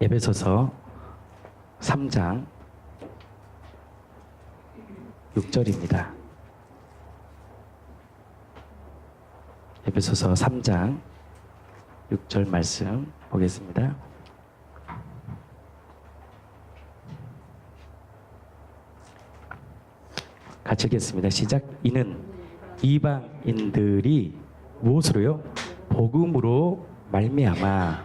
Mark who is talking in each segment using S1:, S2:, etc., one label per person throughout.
S1: 에베소서 3장 6절입니다. 에베소서 3장 6절 말씀 보겠습니다. 같이 읽겠습니다. 시작. 이는 이방인들이 무엇으로요? 복음으로 말미암아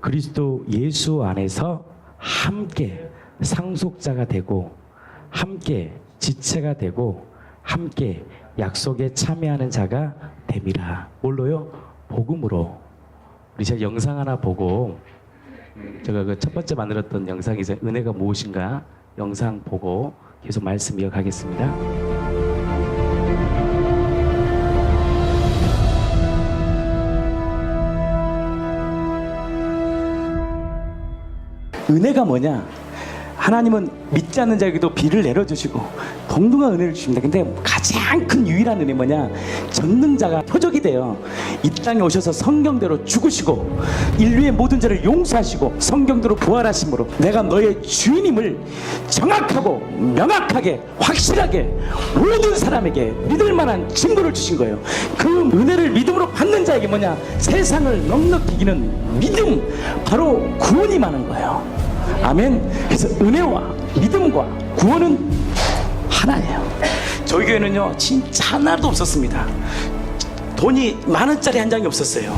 S1: 그리스도 예수 안에서 함께 상속자가 되고 함께 지체가 되고 함께 약속에 참여하는 자가 됨이라. 뭘로요? 복음으로. 우리 제가 영상 하나 보고 제가 그 첫 번째 만들었던 영상이 있어요. 은혜가 무엇인가 영상 보고 계속 말씀 이어가겠습니다. 은혜가 뭐냐? 하나님은 믿지 않는 자에게도 비를 내려주시고 동등한 은혜를 주십니다. 근데 가장 큰 유일한 은혜 뭐냐? 전능자가 표적이 돼요. 이 땅에 오셔서 성경대로 죽으시고 인류의 모든 죄를 용서하시고 성경대로 부활하심으로 내가 너의 주인임을 정확하고 명확하게 확실하게 모든 사람에게 믿을 만한 증거를 주신 거예요. 그 은혜를 믿음으로 받는 자에게 뭐냐? 세상을 넉넉히 이기는 믿음, 바로 구원이 많은 거예요. 아멘. 그래서 은혜와 믿음과 구원은 하나예요. 저희 교회는요 진짜 하나도 없었습니다. 돈이 10,000원짜리 한 장이 없었어요.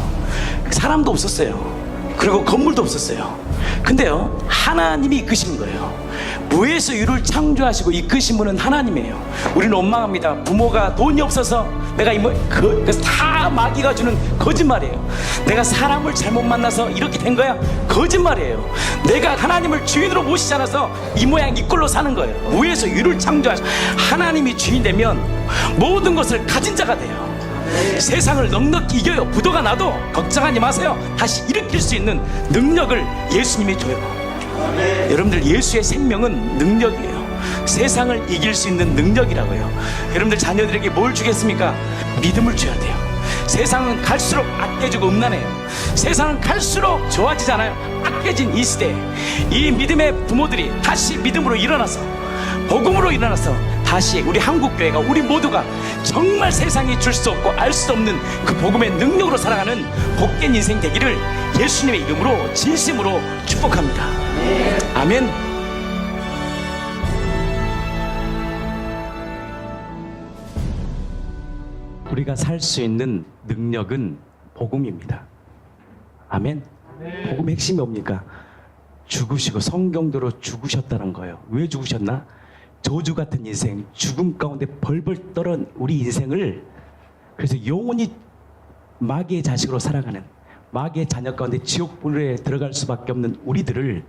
S1: 사람도 없었어요. 그리고 건물도 없었어요. 근데요 하나님이 이끄신 거예요. 무에서 유를 창조하시고 이끄신 분은 하나님이에요. 우리는 원망합니다. 부모가 돈이 없어서 내가 그래서 다 마귀가 주는 거짓말이에요. 내가 사람을 잘못 만나서 이렇게 된 거야? 거짓말이에요. 내가 하나님을 주인으로 모시지 않아서 이 모양 이 꼴로 사는 거예요. 무에서 유를 창조하시고 하나님이 주인 되면 모든 것을 가진 자가 돼요. 세상을 넉넉히 이겨요. 부도가 나도 걱정하지 마세요. 다시 일으킬 수 있는 능력을 예수님이 줘요. 여러분들 예수의 생명은 능력이에요. 세상을 이길 수 있는 능력이라고요. 여러분들 자녀들에게 뭘 주겠습니까? 믿음을 줘야 돼요. 세상은 갈수록 악해지고 음란해요. 세상은 갈수록 좋아지잖아요. 악해진 이 시대에 이 믿음의 부모들이 다시 믿음으로 일어나서 복음으로 일어나서 다시 우리 한국교회가 우리 모두가 정말 세상이 줄 수 없고 알 수 없는 그 복음의 능력으로 살아가는 복된 인생 되기를 예수님의 이름으로 진심으로 축복합니다. 아멘. 우리가 살 수 있는 능력은 복음입니다. 아멘. 복음의 핵심이 뭡니까? 죽으시고 성경대로 죽으셨다는 거예요. 왜 죽으셨나? 저주 같은 인생, 죽음 가운데 벌벌 떨은 우리 인생을, 그래서 영원히 마귀의 자식으로 살아가는, 마귀의 자녀 가운데 지옥불에 들어갈 수밖에 없는 우리들을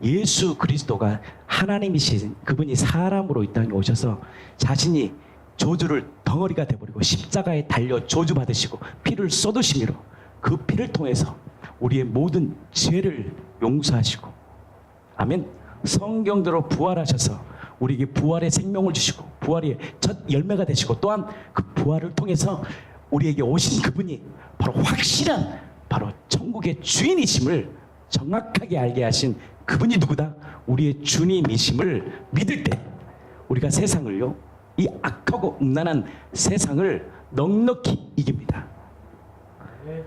S1: 예수 그리스도가 하나님이신 그분이 사람으로 이 땅에 오셔서 자신이 저주를 덩어리가 돼버리고 십자가에 달려 저주받으시고 피를 쏟으심으로 그 피를 통해서 우리의 모든 죄를 용서하시고, 아멘. 성경대로 부활하셔서 우리에게 부활의 생명을 주시고 부활의 첫 열매가 되시고, 또한 그 부활을 통해서 우리에게 오신 그분이 바로 확실한 바로 천국의 주인이심을 정확하게 알게 하신 그분이 누구다? 우리의 주님이심을 믿을 때 우리가 세상을요, 이 악하고 음란한 세상을 넉넉히 이깁니다.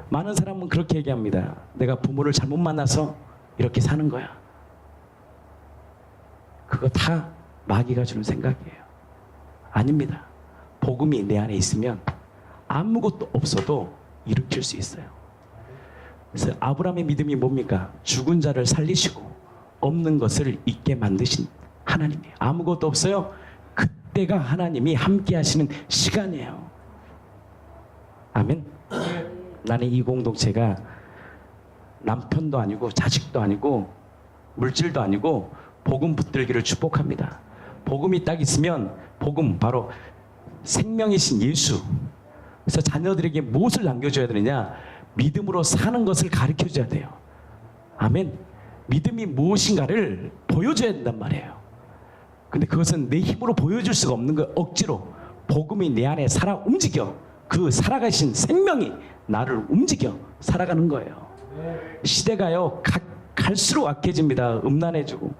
S1: 많은 사람은 그렇게 얘기합니다. 내가 부모를 잘못 만나서 이렇게 사는 거야. 그거 다 마귀가 주는 생각이에요. 아닙니다. 복음이 내 안에 있으면 아무것도 없어도 일으킬 수 있어요. 그래서 아브라함의 믿음이 뭡니까? 죽은 자를 살리시고 없는 것을 있게 만드신 하나님이에요. 아무것도 없어요. 그때가 하나님이 함께 하시는 시간이에요. 아멘. 나는 이 공동체가 남편도 아니고 자식도 아니고 물질도 아니고 복음 붙들기를 축복합니다. 복음이 딱 있으면, 복음 바로 생명이신 예수. 그래서 자녀들에게 무엇을 남겨줘야 되느냐? 믿음으로 사는 것을 가르쳐줘야 돼요. 아멘. 믿음이 무엇인가를 보여줘야 된단 말이에요. 근데 그것은 내 힘으로 보여줄 수가 없는 거예요. 억지로. 복음이 내 안에 살아 움직여. 그 살아가신 생명이 나를 움직여 살아가는 거예요. 시대가요 갈수록 악해집니다. 음란해지고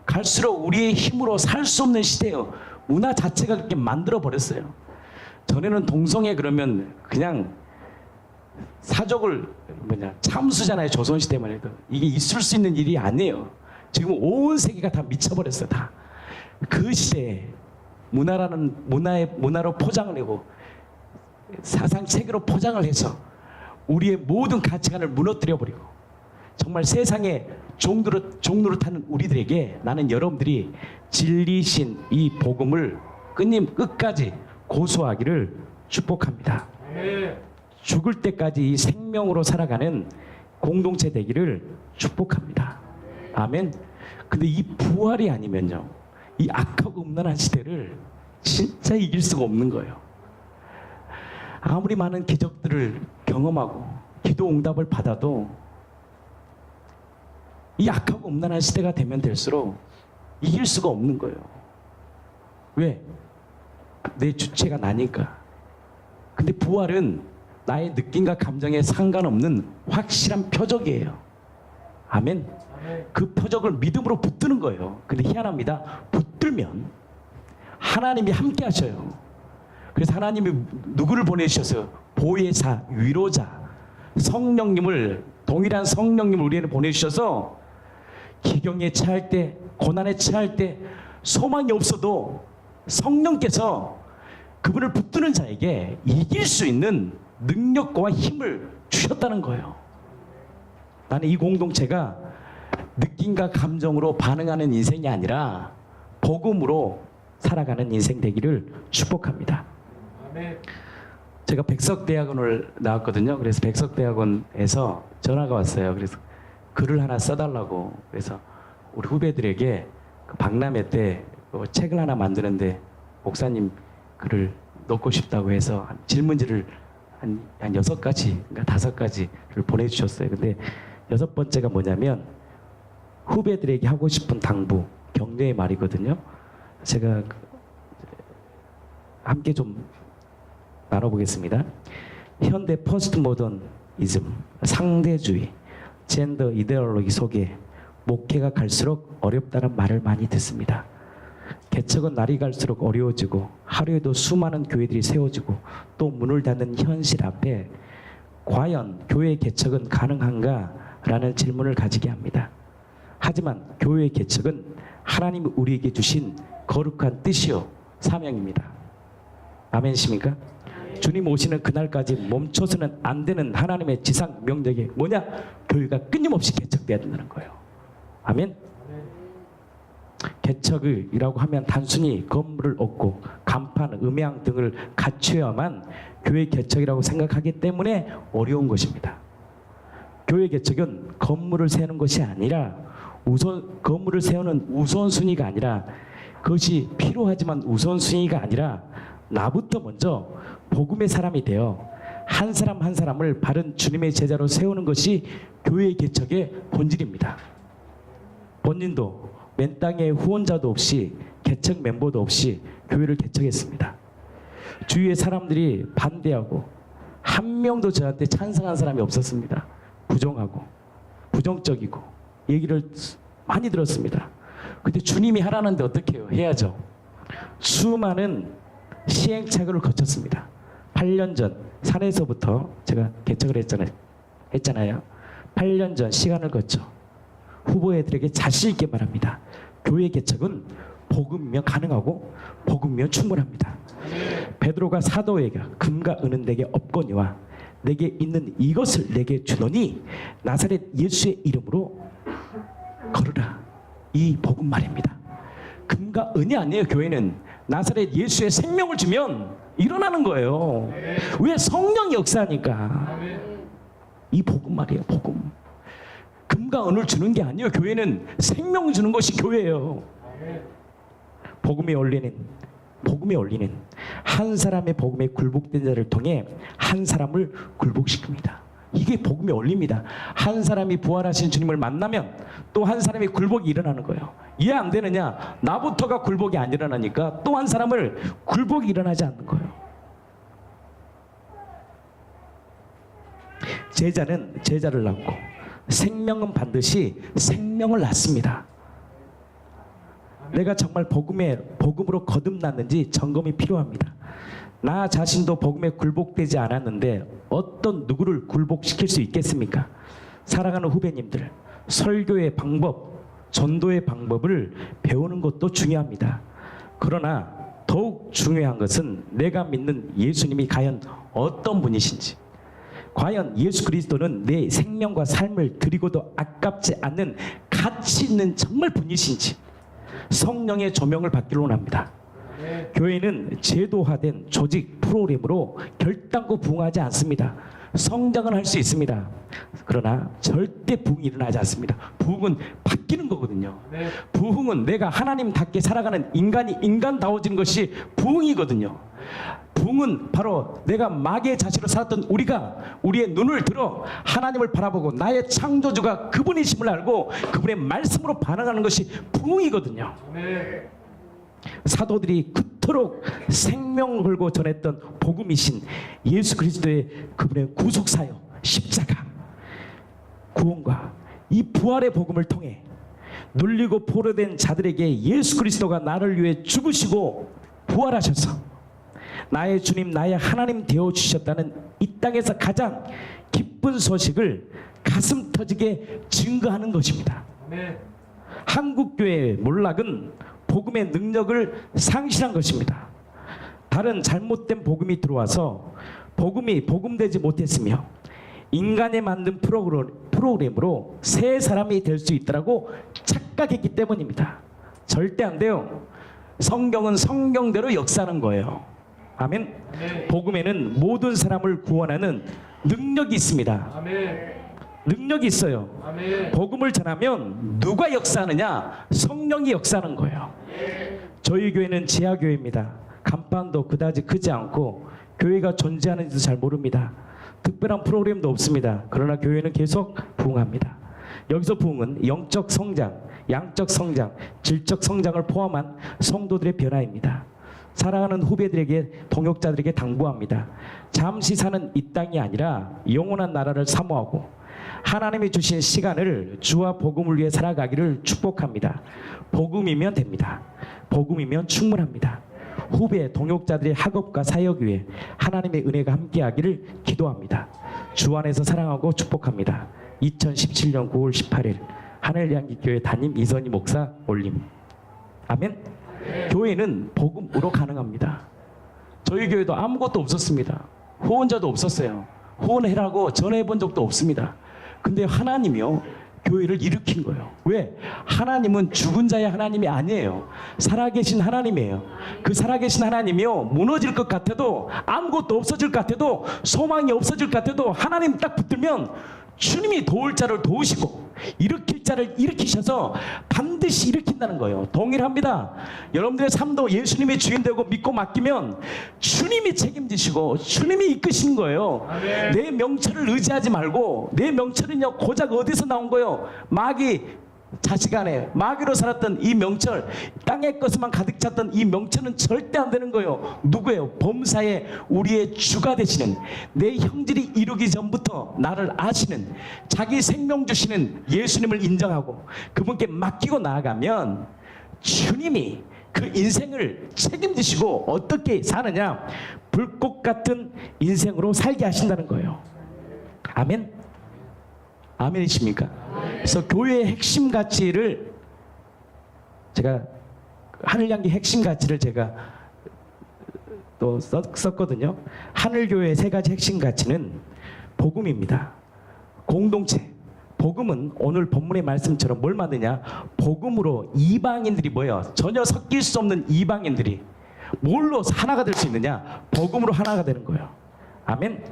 S1: 갈수록 우리의 힘으로 살 수 없는 시대예요. 문화 자체가 그렇게 만들어 버렸어요. 전에는 동성애 그러면 그냥 사족을 참수잖아요. 조선시대만 해도 이게 있을 수 있는 일이 아니에요. 지금 온 세계가 다 미쳐버렸어요. 다. 그 시대에 문화로 포장을 하고 사상체계로 포장을 해서 우리의 모든 가치관을 무너뜨려 버리고 정말 세상에 종로를 타는 우리들에게 나는 여러분들이 진리신 이 복음을 끝까지 고수하기를 축복합니다. 죽을 때까지 이 생명으로 살아가는 공동체 되기를 축복합니다. 아멘. 근데 이 부활이 아니면요, 이 악하고 음란한 시대를 진짜 이길 수가 없는 거예요. 아무리 많은 기적들을 경험하고 기도 응답을 받아도 이 악하고 음란한 시대가 되면 될수록 이길 수가 없는 거예요. 왜? 내 주체가 나니까. 근데 부활은 나의 느낌과 감정에 상관없는 확실한 표적이에요. 아멘. 그 표적을 믿음으로 붙드는 거예요. 근데 희한합니다. 붙들면 하나님이 함께 하셔요. 그래서 하나님이 누구를 보내주셨어요? 보혜사, 위로자, 성령님을, 동일한 성령님을 우리에게 보내주셔서 기경에 처할 때, 고난에 처할 때 소망이 없어도 성령께서 그분을 붙드는 자에게 이길 수 있는 능력과 힘을 주셨다는 거예요. 나는 이 공동체가 느낌과 감정으로 반응하는 인생이 아니라 복음으로 살아가는 인생 되기를 축복합니다. 제가 백석대학원을 나왔거든요. 그래서 백석대학원에서 전화가 왔어요. 그래서 글을 하나 써달라고. 그래서 우리 후배들에게 그 박람회 때 책을 하나 만드는데 목사님 글을 넣고 싶다고 해서 질문지를 한 6가지, 5가지를 보내주셨어요. 근데 6번째가 뭐냐면 후배들에게 하고 싶은 당부, 격려의 말이거든요. 제가 함께 좀 나눠보겠습니다. 현대 포스트 모더니즘, 상대주의, 젠더 이데올로기 속에 목회가 갈수록 어렵다는 말을 많이 듣습니다. 개척은 날이 갈수록 어려워지고 하루에도 수많은 교회들이 세워지고 또 문을 닫는 현실 앞에 과연 교회 개척은 가능한가? 라는 질문을 가지게 합니다. 하지만 교회 개척은 하나님이 우리에게 주신 거룩한 뜻이요 사명입니다. 아멘이십니까? 주님 오시는 그날까지 멈춰서는 안 되는 하나님의 지상 명령이 뭐냐? 교회가 끊임없이 개척돼야 된다는 거예요. 아멘. 개척이라고 하면 단순히 건물을 얻고 간판, 음향 등을 갖춰야만 교회 개척이라고 생각하기 때문에 어려운 것입니다. 교회 개척은 건물을 세우는 것이 아니라 건물을 세우는 우선순위가 아니라 그것이 필요하지만 우선순위가 아니라 나부터 먼저 복음의 사람이 되어 한 사람 한 사람을 바른 주님의 제자로 세우는 것이 교회 개척의 본질입니다. 본인도 맨 땅에 후원자도 없이 개척 멤버도 없이 교회를 개척했습니다. 주위의 사람들이 반대하고 한 명도 저한테 찬성한 사람이 없었습니다. 부정하고 부정적이고 얘기를 많이 들었습니다. 근데 주님이 하라는데 어떻게 해요? 해야죠. 수많은 시행착오를 거쳤습니다. 8년 전 산에서부터 제가 개척을 했잖아요. 8년 전 시간을 거쳐 후보애들에게 자신 있게 말합니다. 교회 개척은 복음이면 가능하고 복음이면 충분합니다. 베드로가 사도에게 금과 은은 내게 없거니와 내게 있는 이것을 내게 주노니 나사렛 예수의 이름으로 걸으라. 이 복음 말입니다. 금과 은이 아니에요. 교회는 나사렛 예수의 생명을 주면 일어나는 거예요. 왜? 성령이 역사하니까. 이 복음 말이에요. 복음. 금과 은을 주는 게 아니에요. 교회는 생명을 주는 것이 교회예요. 복음의 원리는 한 사람의 복음에 굴복된 자를 통해 한 사람을 굴복시킵니다. 이게 복음의 원리입니다. 한 사람이 부활하신 주님을 만나면 또 한 사람이 굴복이 일어나는 거예요. 이해 안 되느냐? 나부터가 굴복이 안 일어나니까 또 한 사람을 굴복이 일어나지 않는 거예요. 제자는 제자를 낳고 생명은 반드시 생명을 낳습니다. 내가 정말 복음으로 거듭났는지 점검이 필요합니다. 나 자신도 복음에 굴복되지 않았는데 어떤 누구를 굴복시킬 수 있겠습니까? 사랑하는 후배님들, 설교의 방법, 전도의 방법을 배우는 것도 중요합니다. 그러나 더욱 중요한 것은 내가 믿는 예수님이 과연 어떤 분이신지, 과연 예수 그리스도는 내 생명과 삶을 드리고도 아깝지 않는 가치 있는 정말 분이신지 성령의 조명을 받기를 원합니다. 교회는 제도화된 조직 프로그램으로 결단코 부흥하지 않습니다. 성장은 할 수 있습니다. 그러나 절대 부흥이 일어나지 않습니다. 부흥은 바뀌는 거거든요. 부흥은 내가 하나님답게 살아가는 인간이 인간다워지는 것이 부흥이거든요. 부흥은 바로 내가 마귀의 자식으로 살았던 우리가 우리의 눈을 들어 하나님을 바라보고 나의 창조주가 그분이심을 알고 그분의 말씀으로 반응하는 것이 부흥이거든요. 사도들이 그토록 생명을 걸고 전했던 복음이신 예수 그리스도의 그분의 구속사역, 십자가, 구원과 이 부활의 복음을 통해 눌리고 포로된 자들에게 예수 그리스도가 나를 위해 죽으시고 부활하셔서 나의 주님, 나의 하나님 되어주셨다는 이 땅에서 가장 기쁜 소식을 가슴 터지게 증거하는 것입니다. 한국교회의 몰락은 복음의 능력을 상실한 것입니다. 다른 잘못된 복음이 들어와서 복음이 복음되지 못했으며 인간이 만든 프로그램으로 새 사람이 될 수 있다고 착각했기 때문입니다. 절대 안 돼요. 성경은 성경대로 역사하는 거예요. 아멘. 복음에는 모든 사람을 구원하는 능력이 있습니다. 능력이 있어요. 복음을 전하면 누가 역사하느냐? 성령이 역사하는 거예요. 저희 교회는 지하교회입니다. 간판도 그다지 크지 않고 교회가 존재하는지도 잘 모릅니다. 특별한 프로그램도 없습니다. 그러나 교회는 계속 부흥합니다. 여기서 부흥은 영적 성장, 양적 성장, 질적 성장을 포함한 성도들의 변화입니다. 사랑하는 후배들에게, 동역자들에게 당부합니다. 잠시 사는 이 땅이 아니라 영원한 나라를 사모하고 하나님이 주신 시간을 주와 복음을 위해 살아가기를 축복합니다. 복음이면 됩니다. 복음이면 충분합니다. 후배, 동역자들의 학업과 사역 위에 하나님의 은혜가 함께하기를 기도합니다. 주 안에서 사랑하고 축복합니다. 2017년 9월 18일 하늘향기교회 담임 이선희 목사 올림. 아멘. 교회는 복음으로 가능합니다. 저희 교회도 아무것도 없었습니다. 후원자도 없었어요. 후원해라고 전화해 본 적도 없습니다. 근데 하나님이요, 교회를 일으킨 거예요. 왜? 하나님은 죽은 자의 하나님이 아니에요. 살아계신 하나님이에요. 그 살아계신 하나님이요, 무너질 것 같아도, 아무것도 없어질 것 같아도, 소망이 없어질 것 같아도 하나님 딱 붙들면 주님이 도울 자를 도우시고 일으킬 자를 일으키셔서 반드시 일으킨다는 거예요. 동일합니다. 여러분들의 삶도 예수님이 주인 되고 믿고 맡기면 주님이 책임지시고 주님이 이끄시는 거예요. 아멘. 내 명철을 의지하지 말고, 내 명철은요 고작 어디서 나온 거예요? 마귀 자식 안에 마귀로 살았던 이 명철, 땅의 것만 가득 찼던 이 명철은 절대 안 되는 거예요. 누구예요? 범사에 우리의 주가 되시는, 내 형질이 이루기 전부터 나를 아시는, 자기 생명 주시는 예수님을 인정하고 그분께 맡기고 나아가면 주님이 그 인생을 책임지시고 어떻게 사느냐? 불꽃 같은 인생으로 살게 하신다는 거예요. 아멘. 아멘이십니까? 그래서 교회의 핵심 가치를 제가, 하늘향기 핵심 가치를 제가 또 썼거든요. 하늘교회의 세 가지 핵심 가치는 복음입니다. 공동체. 복음은 오늘 본문의 말씀처럼 뭘 만드냐? 복음으로 이방인들이 뭐예요? 전혀 섞일 수 없는 이방인들이 뭘로 하나가 될 수 있느냐? 복음으로 하나가 되는 거예요. 아멘.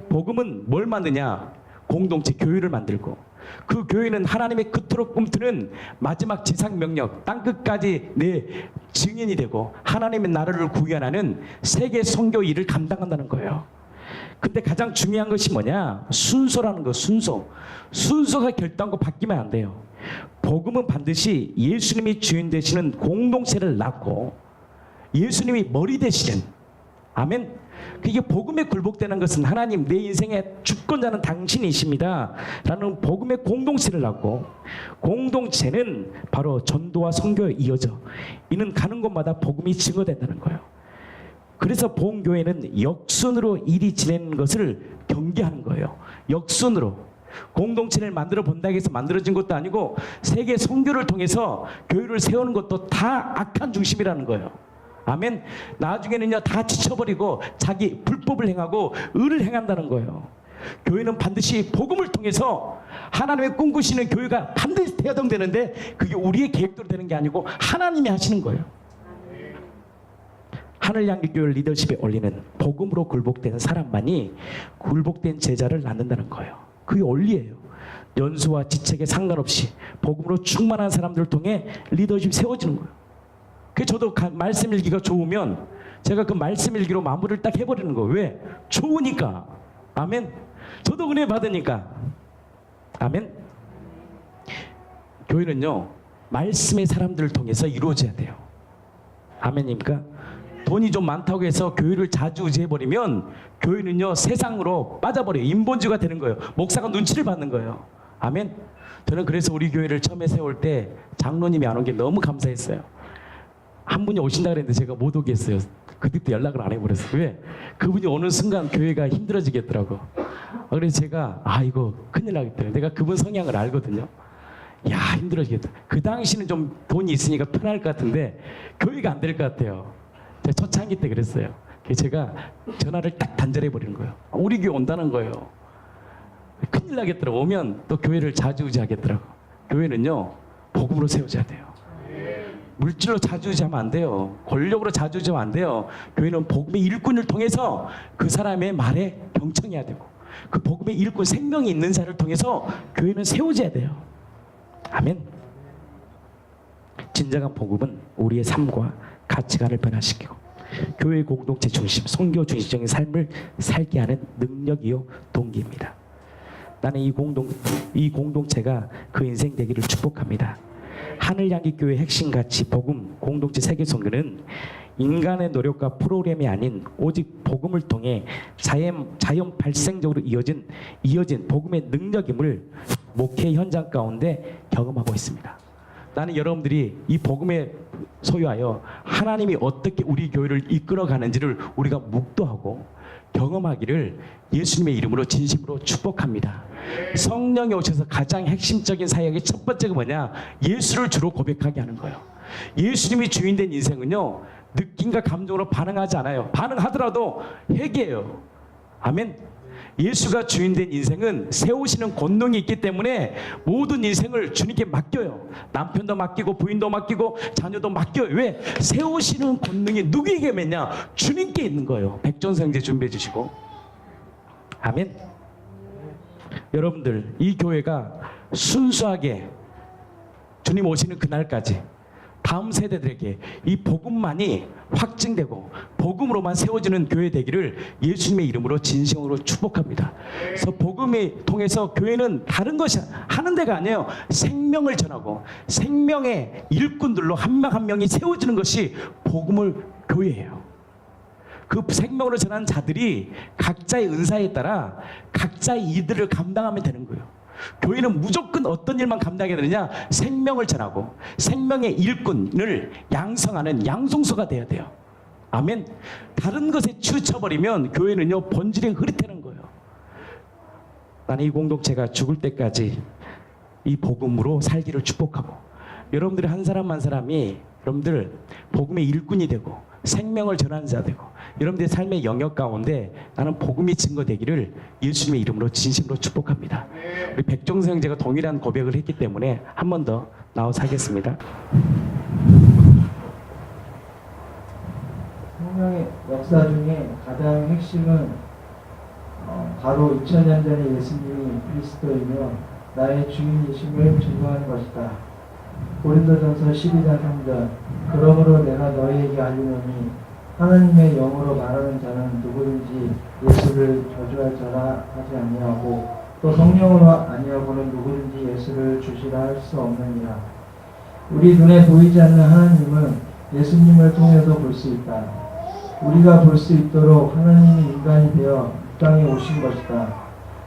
S1: 복음은 뭘 만드냐? 공동체, 교회를 만들고, 그 교회는 하나님의 그토록 꿈트는 마지막 지상 명령, 땅끝까지 내 증인이 되고 하나님의 나라를 구현하는 세계 선교 일을 감당한다는 거예요. 근데 가장 중요한 것이 뭐냐? 순서라는 거, 순서. 순서가 결정하고 바뀌면 안 돼요. 복음은 반드시 예수님이 주인 되시는 공동체를 낳고 예수님이 머리 되시는, 아멘. 그게 복음에 굴복되는 것은 하나님 내 인생의 주권자는 당신이십니다 라는 복음의 공동체를 낳고, 공동체는 바로 전도와 선교에 이어져 이는 가는 곳마다 복음이 증거된다는 거예요. 그래서 보험교회는 역순으로 일이 진행하는 것을 경계하는 거예요. 역순으로. 공동체를 만들어 본다고 해서 만들어진 것도 아니고 세계 선교를 통해서 교회를 세우는 것도 다 악한 중심이라는 거예요. 아멘. 나중에는요 다 지쳐버리고 자기 불법을 행하고 의를 행한다는 거예요. 교회는 반드시 복음을 통해서 하나님의 꿈꾸시는 교회가 반드시 태동되는데 그게 우리의 계획대로 되는 게 아니고 하나님이 하시는 거예요. 하늘향기교회 리더십에 올리는 복음으로 굴복되는 사람만이 굴복된 제자를 낳는다는 거예요. 그게 원리예요. 연수와 지책에 상관없이 복음으로 충만한 사람들을 통해 리더십이 세워지는 거예요. 그래서 저도 말씀 일기가 좋으면 제가 그 말씀 일기로 마무리를 딱 해버리는 거예요. 왜? 좋으니까. 아멘. 저도 은혜 받으니까. 아멘. 교회는요 말씀의 사람들을 통해서 이루어져야 돼요. 아멘입니까? 돈이 좀 많다고 해서 교회를 자주우지해버리면 교회는요 세상으로 빠져버려요. 인본주의가 되는 거예요. 목사가 눈치를 받는 거예요. 아멘. 저는 그래서 우리 교회를 처음에 세울 때 장로님이 안 온 게 너무 감사했어요. 한 분이 오신다 그랬는데 제가 못 오겠어요. 그때부터 연락을 안 해버렸어요. 왜? 그분이 오는 순간 교회가 힘들어지겠더라고. 그래서 제가 이거 큰일 나겠더라고요. 내가 그분 성향을 알거든요. 야 힘들어지겠다. 그 당시는 좀 돈이 있으니까 편할 것 같은데 교회가 안 될 것 같아요. 제가 초창기 때 그랬어요. 그래서 제가 전화를 딱 단절해 버리는 거예요. 우리 교회 온다는 거예요. 큰일 나겠더라고. 오면 또 교회를 자주우지하겠더라고. 교회는요 복음으로 세워져야 돼요. 물질로 자주우지하면 안 돼요. 권력으로 자주우지하면 안 돼요. 교회는 복음의 일꾼을 통해서 그 사람의 말에 경청해야 되고 그 복음의 일꾼 생명이 있는 자를 통해서 교회는 세워져야 돼요. 아멘. 진정한 복음은 우리의 삶과 가치관을 변화시키고 교회 공동체 중심, 선교 중심적인 삶을 살게 하는 능력이요 동기입니다. 나는 이 공동체가 그 인생 되기를 축복합니다. 하늘향기교회 핵심 가치 복음 공동체 세계 선교는 인간의 노력과 프로그램이 아닌 오직 복음을 통해 자연 발생적으로 이어진 복음의 능력임을 목회 현장 가운데 경험하고 있습니다. 나는 여러분들이 이 복음에 소유하여 하나님이 어떻게 우리 교회를 이끌어 가는지를 우리가 묵도하고 경험하기를 예수님의 이름으로 진심으로 축복합니다. 성령이 오셔서 가장 핵심적인 사역의 첫 번째가 뭐냐? 예수를 주로 고백하게 하는 거예요. 예수님이 주인된 인생은요 느낌과 감정으로 반응하지 않아요. 반응하더라도 회개해요. 아멘. 예수가 주인된 인생은 세우시는 권능이 있기 때문에 모든 인생을 주님께 맡겨요. 남편도 맡기고 부인도 맡기고 자녀도 맡겨요. 왜? 세우시는 권능이 누구에게 있냐? 주님께 있는 거예요. 백전생제 준비해 주시고. 아멘. 여러분들 이 교회가 순수하게 주님 오시는 그날까지 다음 세대들에게 이 복음만이 확증되고 복음으로만 세워지는 교회 되기를 예수님의 이름으로 진심으로 축복합니다. 그래서 복음을 통해서 교회는 다른 것이 하는 데가 아니에요. 생명을 전하고 생명의 일꾼들로 한 명 한 명이 세워지는 것이 복음을 교회예요. 그 생명으로 전하는 자들이 각자의 은사에 따라 각자의 일들을 감당하면 되는 거예요. 교회는 무조건 어떤 일만 감당해야 되느냐? 생명을 전하고 생명의 일꾼을 양성하는 양성소가 돼야 돼요. 아멘. 다른 것에 치우쳐버리면 교회는요 본질이 흐릿해는 거예요. 나는 이 공동체가 죽을 때까지 이 복음으로 살기를 축복하고 여러분들이 한 사람 한 사람이 여러분들 복음의 일꾼이 되고 생명을 전하는 자 되고 여러분들의 삶의 영역 가운데 나는 복음이 증거되기를 예수님의 이름으로 진심으로 축복합니다. 우리 백종성 형제가 동일한 고백을 했기 때문에 한 번 더 나와서 하겠습니다.
S2: 성령의 역사 중에 가장 핵심은 바로 2000년 전에 예수님이 그리스도이며 나의 주인이심을 증거하는 것이다. 고린도전서 12장 3절 그러므로 내가 너희에게 알리노니 하나님의 영으로 말하는 자는 누구든지 예수를 저주할 자라 하지 아니하고 또 성령으로 아니하고는 누구든지 예수를 주시라 할 수 없느니라. 우리 눈에 보이지 않는 하나님은 예수님을 통해서 볼 수 있다. 우리가 볼 수 있도록 하나님이 인간이 되어 이 땅에 오신 것이다.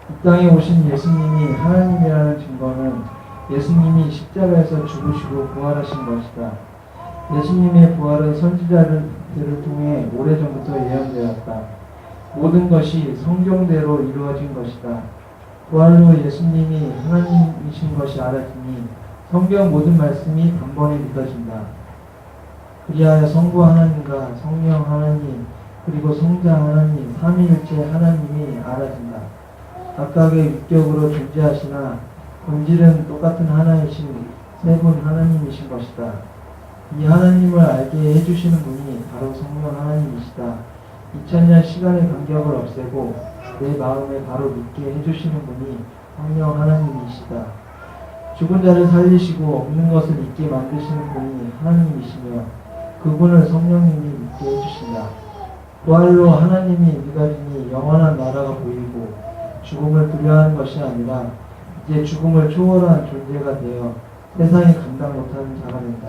S2: 이 땅에 오신 예수님이 하나님이라는 증거는 예수님이 십자가에서 죽으시고 부활하신 것이다. 예수님의 부활은 선지자들을 통해 오래전부터 예언되었다. 모든 것이 성경대로 이루어진 것이다. 부활로 예수님이 하나님이신 것이 알아지니 성경 모든 말씀이 단번에 믿어진다. 그리하여 성부 하나님과 성령 하나님 그리고 성자 하나님 삼위일체 하나님이 알아진다. 각각의 위격으로 존재하시나 본질은 똑같은 하나이신 세 분 하나님이신 것이다. 이 하나님을 알게 해주시는 분이 바로 성령 하나님이시다. 2000년 시간의 간격을 없애고 내 마음에 바로 믿게 해주시는 분이 성령 하나님이시다. 죽은 자를 살리시고 없는 것을 있게 만드시는 분이 하나님이시며 그분을 성령님이 믿게 해주신다. 부활로 하나님이 믿어지니 영원한 나라가 보이고 죽음을 두려워하는 것이 아니라 이제 죽음을 초월한 존재가 되어 세상이 감당 못하는 자가 된다.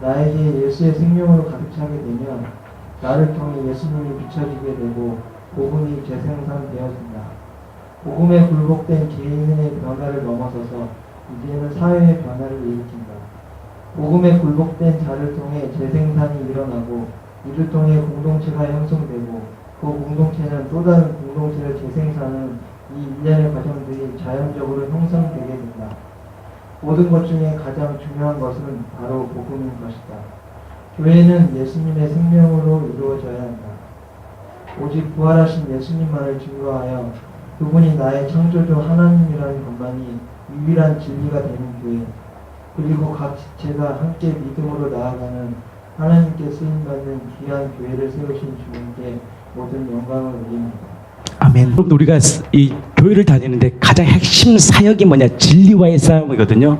S2: 나에게 예수의 생명으로 가득 차게 되면 나를 통해 예수님이 비춰지게 되고 복음이 재생산되어진다. 복음에 굴복된 개인의 변화를 넘어서서 이제는 사회의 변화를 일으킨다. 복음에 굴복된 자를 통해 재생산이 일어나고 이를 통해 공동체가 형성되고 그 공동체는 또 다른 공동체를 재생산하는 이 일련의 과정들이 자연적으로 형성되게 된다. 모든 것 중에 가장 중요한 것은 바로 복음인 것이다. 교회는 예수님의 생명으로 이루어져야 한다. 오직 부활하신 예수님만을 증거하여 그분이 나의 창조주 하나님이라는 것만이 유일한 진리가 되는 교회, 그리고 각 지체가 함께 믿음으로 나아가는 하나님께 쓰임받는 귀한 교회를 세우신 주님께 모든 영광을 올립니다.
S1: 아멘. 여러분, 우리가 이 교회를 다니는데 가장 핵심 사역이 뭐냐? 진리와의 싸움이거든요.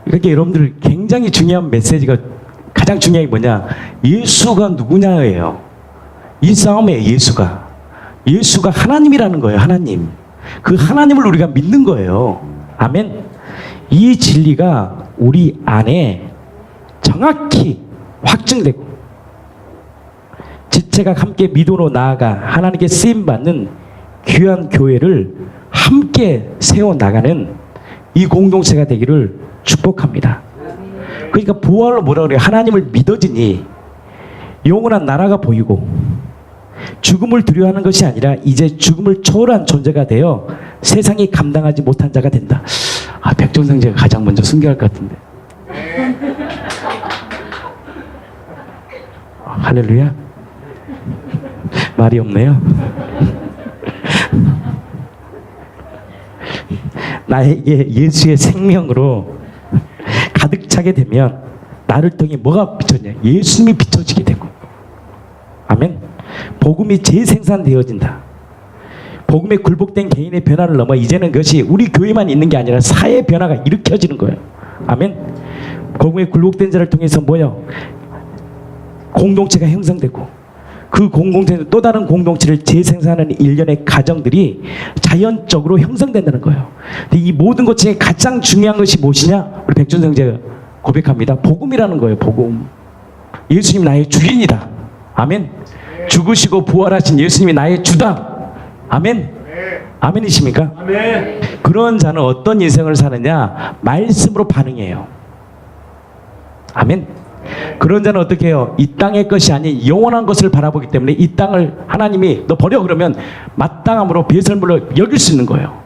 S1: 이렇게 여러분들 굉장히 중요한 메시지가 가장 중요한 게 뭐냐? 예수가 누구냐예요. 이 싸움에 예수가 하나님이라는 거예요. 하나님. 그 하나님을 우리가 믿는 거예요. 아멘. 이 진리가 우리 안에 정확히 확증되고 지체가 함께 믿음으로 나아가 하나님께 쓰임받는 귀한 교회를 함께 세워나가는 이 공동체가 되기를 축복합니다. 그러니까 부활로 뭐라 그래요? 하나님을 믿어지니 영원한 나라가 보이고 죽음을 두려워하는 것이 아니라 이제 죽음을 초월한 존재가 되어 세상이 감당하지 못한 자가 된다. 백종성제가 가장 먼저 순교할 것 같은데. 할렐루야. 말이 없네요. 나에게 예수의 생명으로 가득 차게 되면 나를 통해 뭐가 비춰지냐? 예수님이 비춰지게 되고, 아멘. 복음이 재생산되어진다. 복음에 굴복된 개인의 변화를 넘어 이제는 그것이 우리 교회만 있는 게 아니라 사회 변화가 일으켜지는 거예요. 아멘. 복음에 굴복된 자를 통해서 뭐요? 공동체가 형성되고 그 공동체는 또 다른 공동체를 재생산하는 일련의 과정들이 자연적으로 형성된다는 거예요. 근데 이 모든 것 중에 가장 중요한 것이 무엇이냐? 우리 백준성제가 고백합니다. 복음이라는 거예요. 복음. 예수님 나의 주인이다. 아멘. 죽으시고 부활하신 예수님이 나의 주다. 아멘. 아멘이십니까? 아멘. 그런 자는 어떤 인생을 사느냐? 말씀으로 반응해요. 아멘. 그런 자는 어떻게 해요? 이 땅의 것이 아닌 영원한 것을 바라보기 때문에 이 땅을 하나님이 너 버려 그러면 마땅함으로 배설물로 여길 수 있는 거예요.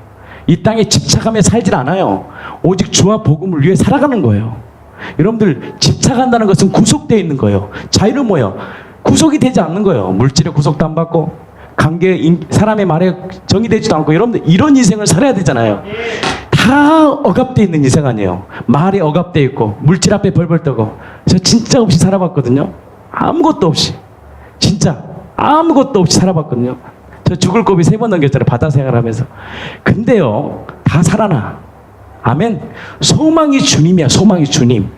S1: 이 땅에 집착하며 살질 않아요. 오직 주와 복음을 위해 살아가는 거예요. 여러분들 집착한다는 것은 구속되어 있는 거예요. 자유는 뭐예요? 구속이 되지 않는 거예요. 물질의 구속도 안 받고 관계 사람의 말에 정의되지도 않고 여러분들 이런 인생을 살아야 되잖아요. 다 억압되어 있는 인생 아니에요. 말에 억압되어 있고 물질 앞에 벌벌 떠고. 저 진짜 없이 살아봤거든요. 아무것도 없이. 진짜 아무것도 없이 살아봤거든요. 저 죽을 고비 3번 넘겼잖아요. 바다 생활하면서. 근데요 다 살아나. 아멘. 소망이 주님이야. 소망이 주님.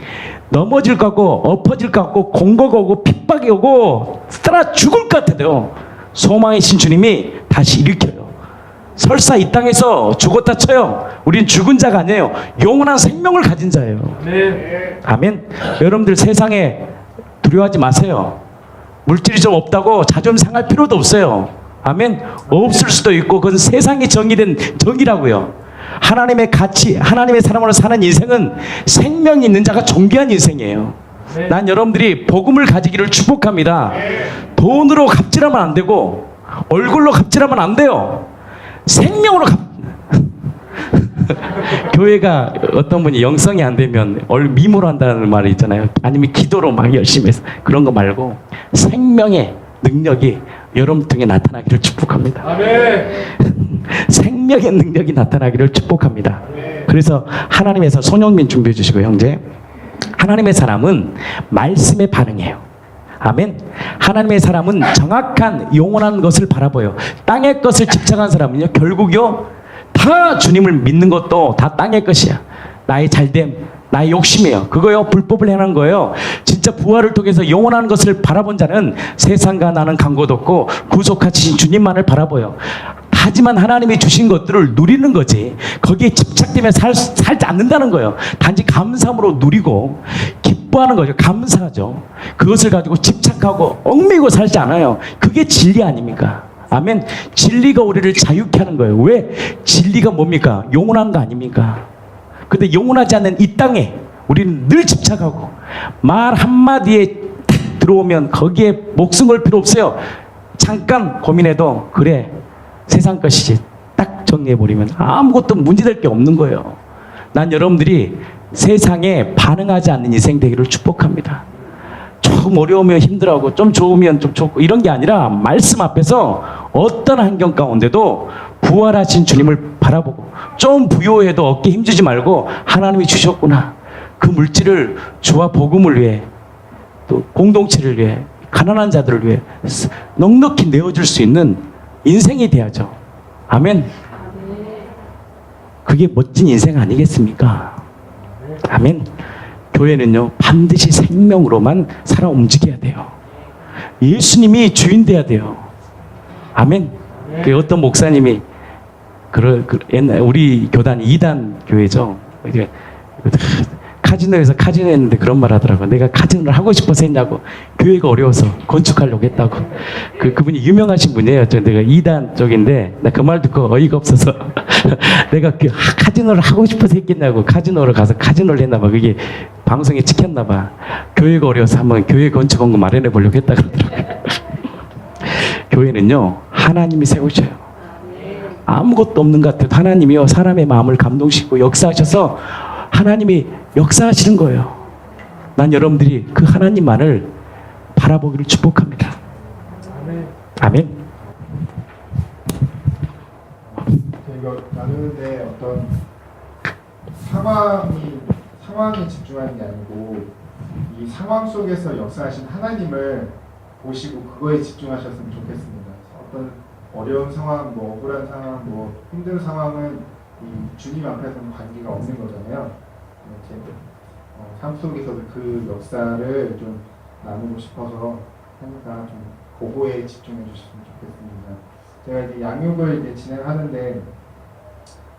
S1: 넘어질 것 같고 엎어질 것 같고 공고가 오고 핍박이 오고 쓰러져 죽을 것 같아도 소망이신 주님이 다시 일으켜요. 설사 이 땅에서 죽었다 쳐요. 우린 죽은 자가 아니에요. 영원한 생명을 가진 자예요. 아멘. 여러분들 세상에 두려워하지 마세요. 물질이 좀 없다고 자존심 상할 필요도 없어요. 아멘. 없을 수도 있고 그건 세상이 정의된 정의라고요. 하나님의 가치, 하나님의 사람으로 사는 인생은 생명이 있는 자가 존귀한 인생이에요. 난 여러분들이 복음을 가지기를 축복합니다. 돈으로 갑질하면 안 되고 얼굴로 갑질하면 안 돼요. 생명으로 교회가 어떤 분이 영성이 안 되면 미모로 한다는 말이 있잖아요. 아니면 기도로 막 열심히 해서 그런 거 말고 생명의 능력이 여러분 통해 나타나기를 축복합니다. 아멘. 생명의 능력이 나타나기를 축복합니다. 아멘. 그래서 하나님에서 손영민 준비해 주시고 형제, 하나님의 사람은 말씀에 반응해요. 아멘. 하나님의 사람은 정확한 영원한 것을 바라보여. 땅의 것을 집착한 사람은요 결국요 다 주님을 믿는 것도 다 땅의 것이야. 나의 잘됨, 나의 욕심이에요. 그거요 불법을 행한 거예요. 진짜 부활을 통해서 영원한 것을 바라본 자는 세상과 나는 간곳 없고 구속하신 주님만을 바라보여. 하지만 하나님이 주신 것들을 누리는 거지 거기에 집착되면 살지 않는다는 거예요. 단지 감사함으로 누리고 기뻐하는 거죠. 감사하죠. 그것을 가지고 집착하고 얽매이고 살지 않아요. 그게 진리 아닙니까? 아멘. 진리가 우리를 자유케 하는 거예요. 왜? 진리가 뭡니까? 영원한 거 아닙니까? 근데 영원하지 않는 이 땅에 우리는 늘 집착하고 말 한마디에 탁 들어오면 거기에 목숨 걸 필요 없어요. 잠깐 고민해도 그래 세상 것이지 딱 정리해버리면 아무것도 문제될 게 없는 거예요. 난 여러분들이 세상에 반응하지 않는 인생 되기를 축복합니다. 조금 어려우면 힘들어하고 좀 좋으면 좀 좋고 이런 게 아니라 말씀 앞에서 어떤 환경 가운데도 부활하신 주님을 바라보고 좀 부요해도 어깨 힘주지 말고 하나님이 주셨구나. 그 물질을 주와 복음을 위해 또 공동체를 위해 가난한 자들을 위해 넉넉히 내어줄 수 있는 인생이 돼야죠. 아멘. 그게 멋진 인생 아니겠습니까? 아멘. 교회는요 반드시 생명으로만 살아 움직여야 돼요. 예수님이 주인 돼야 돼요. 아멘. 그 어떤 목사님이 옛날 우리 교단 2단 교회죠. 카지노에서 카지노 했는데 그런 말 하더라고. 내가 카지노를 하고 싶어서 했냐고. 교회가 어려워서 건축하려고 했다고. 그분이 유명하신 분이에요. 내가 2단 쪽인데 나 그 말 듣고 어이가 없어서 내가 카지노를 하고 싶어서 했겠냐고. 카지노를 가서 카지노를 했나 봐. 그게 방송에 찍혔나 봐. 교회가 어려워서 한번 교회 건축원금 마련해 보려고 했다 그러더라고요. 교회는요 하나님이 세우셔요. 아무것도 없는 것 같아도 하나님이요 사람의 마음을 감동시키고 역사하셔서 하나님이 역사하시는 거예요. 난 여러분들이 그 하나님만을 바라보기를 축복합니다. 아멘.
S3: 이거 나누는데 어떤 상황에 집중하는 게 아니고 이 상황 속에서 역사하신 하나님을 보시고 그거에 집중하셨으면 좋겠습니다. 어떤 어려운 상황, 뭐 억울한 상황, 뭐 힘든 상황은 이 주님 앞에서는 관계가 없는 거잖아요. 제 삶 속에서도 그 역사를 좀 나누고 싶어서 하니까 좀 그거에 집중해 주셨으면 좋겠습니다. 제가 이제 양육을 이제 진행하는데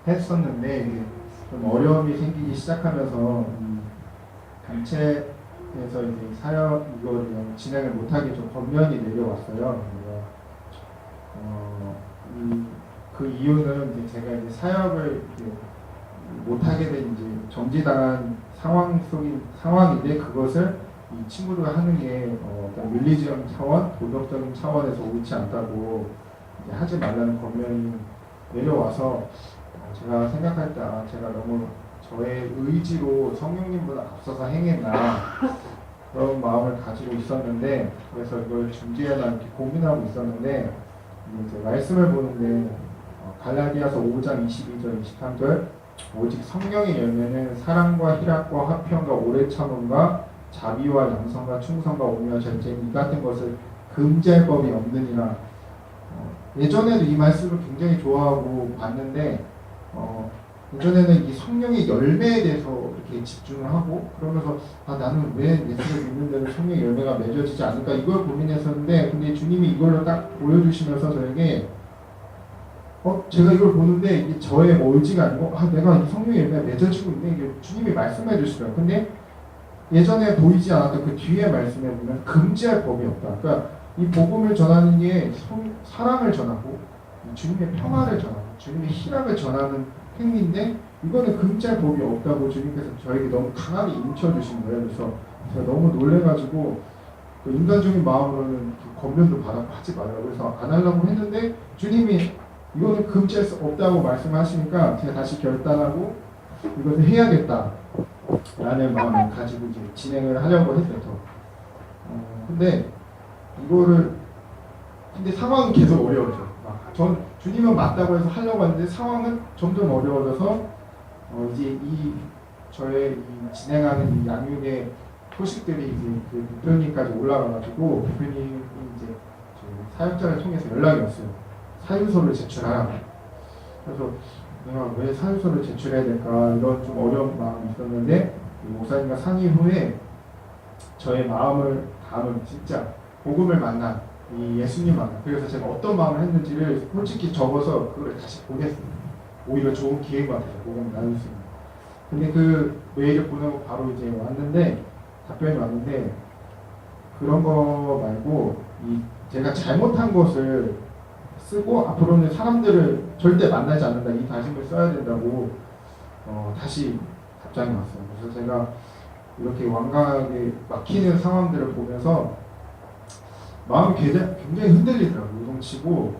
S3: 했었는데 이제 좀 어려움이 생기기 시작하면서 단체에서 이제 사역 이거를 진행을 못하게 좀 권면이 내려왔어요. 그 이유는 이제 제가 이제 사역을 이제 못하게 된 이제 정지당한 상황인데 그것을 이 친구들과 하는 게 어떤 윤리적 차원, 도덕적인 차원에서 옳지 않다고 이제 하지 말라는 권면이 내려와서 제가 생각할 때 제가 너무 저의 의지로 성령님보다 앞서서 행했나 그런 마음을 가지고 있었는데 그래서 이걸 중지해나 이렇게 고민하고 있었는데 이제 말씀을 보는데 갈라디아서 5장 22절 23절 오직 성령의 열매는 사랑과 희락과 화평과 오래 참음과 자비와 양성과 충성과 온유와 절제 이 같은 것을 금지할 법이 없느니라. 예전에도 이 말씀을 굉장히 좋아하고 봤는데 예전에는 이 성령의 열매에 대해서 이렇게 집중을 하고 그러면서 나는 왜 예수를 믿는데도 성령의 열매가 맺어지지 않을까 이걸 고민했었는데 근데 주님이 이걸로 딱 보여주시면서 저에게 제가 이걸 보는데 이게 저의 의지가 아니고 내가 이 성령의 열매가 맺어지고 있네 이게 주님이 말씀해 주시더라고요. 근데 예전에 보이지 않았던 그 뒤에 말씀에 보면 금지할 법이 없다. 그러니까 이 복음을 전하는 게 사랑을 전하고 주님의 평화를 전하고 주님의 희락을 전하는 행위인데 이거는 금지할 법이 없다고 주님께서 저에게 너무 강하게 인쳐주신 거예요. 그래서 제가 너무 놀래가지고 그 인간적인 마음으로는 권면도 받았고 하지 말라고 그래서 안 하려고 했는데 주님이 이거는 금지할 수 없다고 말씀하시니까 제가 다시 결단하고 이것을 해야겠다 라는 마음을 가지고 이제 진행을 하려고 했어요. 근데 상황은 계속 어려워져. 전 주님은 맞다고 해서 하려고 하는데 상황은 점점 어려워져서 이제 저의 진행하는 이 양육의 소식들이 이제 그 대표님까지 올라가가지고 대표님이 이제 사역자를 통해서 연락이 왔어요. 사유서를 제출하라고. 그래서 내가 왜 사유서를 제출해야 될까 이런 좀 어려운 마음이 있었는데 목사님과 상의 후에 저의 마음을 담은 진짜 복음을 만난 이 예수님 만나. 그래서 제가 어떤 마음을 했는지를 솔직히 적어서 그걸 다시 보냈습니다. 오히려 좋은 기회인 것 같아서 복음을 나눌 수 있는. 근데 그 메일을 보내고 바로 이제 왔는데 답변이 왔는데 그런 거 말고 제가 잘못한 것을 쓰고 앞으로는 사람들을 절대 만나지 않는다 이 다짐을 써야 된다고 다시 답장이 왔어요. 그래서 제가 이렇게 완강하게 막히는 상황들을 보면서 마음이 굉장히 흔들리더라고요. 요동치고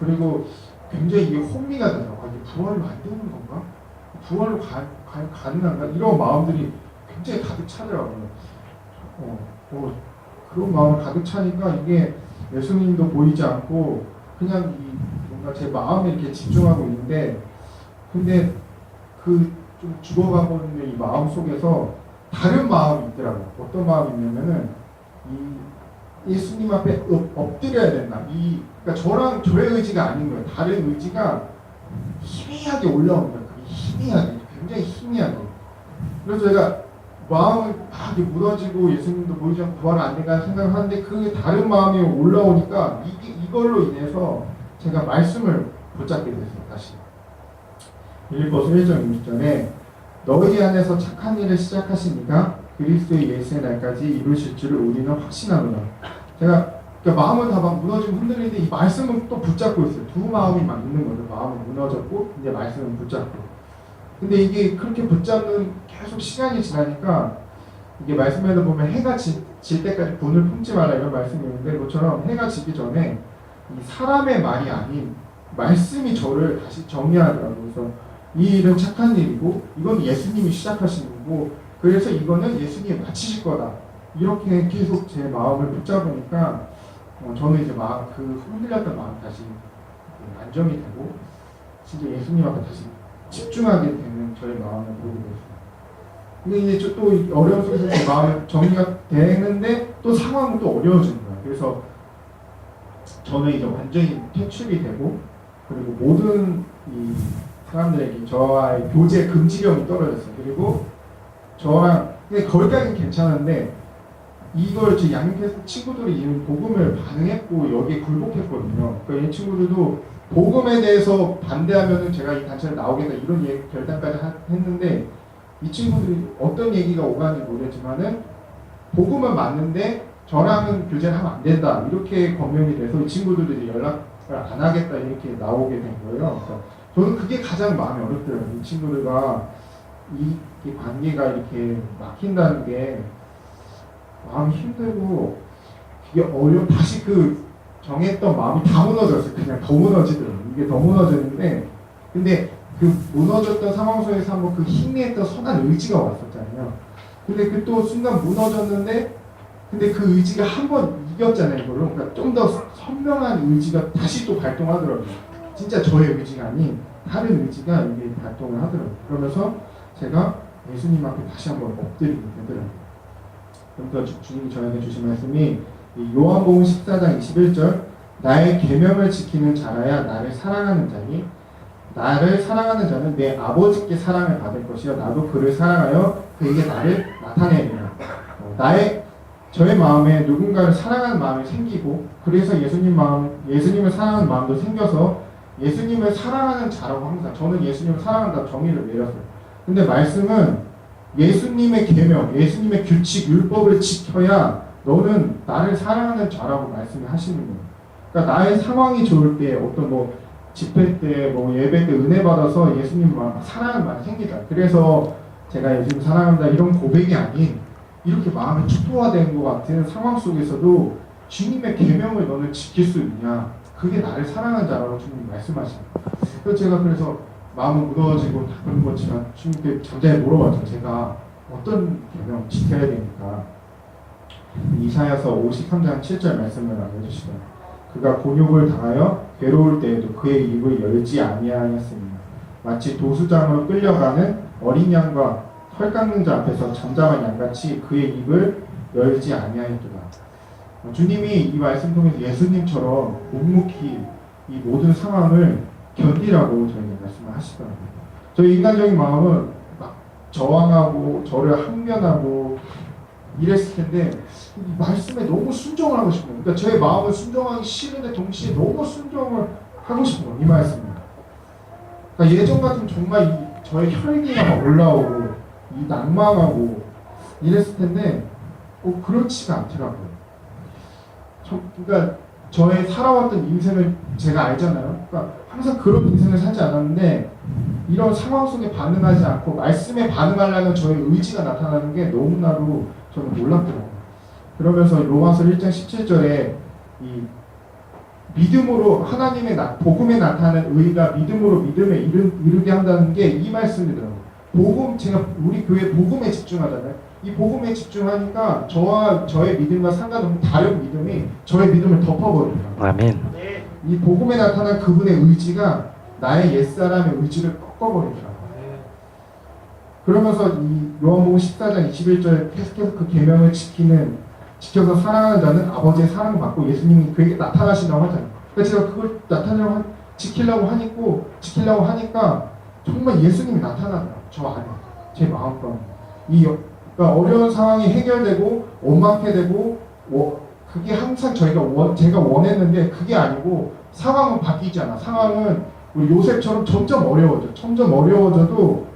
S3: 그리고 굉장히 이게 혼미가 되더라고요. 이게 부활로 안 되는 건가? 부활로 가능한가? 이런 마음들이 굉장히 가득 차더라고요. 그런 마음을 가득 차니까 이게 예수님도 보이지 않고 그냥 뭔가 제 마음에 이렇게 집중하고 있는데 근데 그 좀 죽어가고 있는 이 마음 속에서 다른 마음이 있더라고요. 어떤 마음이 있냐면은 예수님 앞에 엎드려야 된다. 그러니까 저의 의지가 아닌 거예요. 다른 의지가 희미하게 올라옵니다. 희미하게, 굉장히 희미하게. 그래서 제가 마음을 막 무너지고 예수님도 보이지 않고 부활은 안 된다는 생각을 하는데 그게 다른 마음이 올라오니까 이걸로 인해서 제가 말씀을 붙잡게 됐어요. 다시. 빌립보서 1장 20절에 너희 안에서 착한 일을 시작하시니까 그리스도의 예수의 날까지 이루실 줄을 우리는 확신하노라. 제가 그러니까 마음을 다 막 무너지고 흔들리는데 이 말씀은 또 붙잡고 있어요. 두 마음이 막 있는 거죠. 마음은 무너졌고 이제 말씀은 붙잡고. 근데 이게 그렇게 붙잡는 계속 시간이 지나니까 이게 말씀에도 보면 해가 질 때까지 분을 품지 말라 이런 말씀이 있는데 그것처럼 해가 지기 전에 이 사람의 말이 아닌 말씀이 저를 다시 정리하더라고요. 그래서 이 일은 착한 일이고 이건 예수님이 시작하신 거고 그래서 이거는 예수님이 마치실 거다. 이렇게 계속 제 마음을 붙잡으니까 저는 이제 그 흔들렸던 마음 다시 안정이 되고 진짜 예수님 앞에 다시 집중하게 되는 저의 마음을 보게 됐어요. 근데 이제 또 어려운 속에서 제 마음이 정리가 되는데 또 상황은 또 어려워지는 거예요. 그래서 저는 이제 완전히 퇴출이 되고 그리고 모든 이 사람들에게 저와의 교제 금지령이 떨어졌어요. 그리고 저랑 근데 거기까지는 괜찮은데 이걸 제 양육해서 친구들이 이 복음을 반응했고 여기에 굴복했거든요. 그러니까 이 친구들도 복음에 대해서 반대하면은 제가 이 단체를 나오겠다 이런 결단까지 했는데 이 친구들이 어떤 얘기가 오가는지 모르겠지만은 복음은 맞는데 저랑은 교제를 하면 안 된다 이렇게 권면이 돼서 이 친구들이 연락을 안 하겠다 이렇게 나오게 된 거예요. 그러니까 저는 그게 가장 마음이 어렵더라고요. 이 친구들과 이 관계가 이렇게 막힌다는 게 마음이 힘들고 이게 다시 그 정했던 마음이 다 무너졌어요. 그냥 더 무너지더라고요. 이게 더 무너졌는데 근데 그 무너졌던 상황 속에서 한번 그 희미했던 선한 의지가 왔었잖아요. 근데 그 또 순간 무너졌는데 근데 그 의지가 한 번 이겼잖아요. 이걸로. 그러니까 좀 더 선명한 의지가 다시 또 발동하더라고요. 진짜 저의 의지가 아닌 다른 의지가 이게 발동을 하더라고요. 그러면서 제가 예수님 앞에 다시 한번 엎드리게 되더라고요. 그러니까 주님이 저에게 주신 말씀이 요한복음 14장 21절 나의 계명을 지키는 자라야 나를 사랑하는 자니 나를 사랑하는 자는 내 아버지께 사랑을 받을 것이요 나도 그를 사랑하여 그에게 나를 나타내리라. 저의 마음에 누군가를 사랑하는 마음이 생기고 그래서 예수님을 사랑하는 마음도 생겨서 예수님을 사랑하는 자라고 항상 저는 예수님을 사랑한다 정의를 내렸어요. 근데 말씀은 예수님의 계명, 예수님의 규칙, 율법을 지켜야 너는 나를 사랑하는 자라고 말씀을 하시는 거예요. 그러니까 나의 상황이 좋을 때 어떤 뭐 집회 때 뭐 예배 때 은혜 받아서 예수님 사랑하는 마음이 생기다. 그래서 제가 예수님 사랑한다 이런 고백이 아닌 이렇게 마음이 축도화된 것 같은 상황 속에서도 주님의 계명을 너는 지킬 수 있냐? 그게 나를 사랑하는 자라고 주님이 말씀하십니다. 그래서 마음은 무너지고 다 그런 거지만 주님께 잠자리 물어봤죠. 제가 어떤 계명 지켜야 되니까. 이사야서 53장 7절 말씀을 알려주시다. 그가 곤욕을 당하여 괴로울 때에도 그의 입을 열지 아니하였습니다. 마치 도수장으로 끌려가는 어린 양과 털 깎는 자 앞에서 잠잠한 양같이 그의 입을 열지 아니하였도다. 주님이 이 말씀 통해서 예수님처럼 묵묵히 이 모든 상황을 견디라고 저에게 말씀을 하시더라고요. 저희 인간적인 마음은 막 저항하고 저를 항변하고 이랬을 텐데 이 말씀에 너무 순종을 하고 싶어요. 그러니까 저의 마음은 순종하기 싫은데 동시에 너무 순종을 하고 싶어요. 이 말씀입니다. 그러니까 예전 같으면 정말 저의 혈기가 막 올라오고 이 낭망하고 이랬을 텐데 그렇지가 않더라고요. 그러니까 저의 살아왔던 인생을 제가 알잖아요. 그러니까 항상 그런 인생을 살지 않았는데 이런 상황 속에 반응하지 않고 말씀에 반응하려는 저의 의지가 나타나는 게 너무나도 저는 놀랍더라고요. 그러면서 로마서 1장 17절에 이 믿음으로 하나님의 복음에 나타나는 의가 믿음으로 믿음에 이르게 한다는 게 이 말씀이더라고요. 제가 우리 교회 복음에 집중하잖아요. 이 복음에 집중하니까 저와 저의 믿음과 상관없는 다른 믿음이 저의 믿음을 덮어버립니다.
S1: 아멘.
S3: 이 복음에 나타난 그분의 의지가 나의 옛사람의 의지를 꺾어버리더라고요. 그러면서 이 요한복음 14장 21절에 계속해서 그 계명을 지켜서 사랑하는 자는 아버지의 사랑을 받고 예수님이 그에게 나타나신다고 하잖아요. 그래서 제가 그걸 지키려고 하니까 정말 예수님이 나타나더라고요. 저 안에, 제 마음 가운데. 그러니까 어려운 상황이 해결되고 원만하게 되고 그게 항상 제가 원했는데 그게 아니고 상황은 바뀌지 않아. 상황은 우리 요셉처럼 점점 어려워져도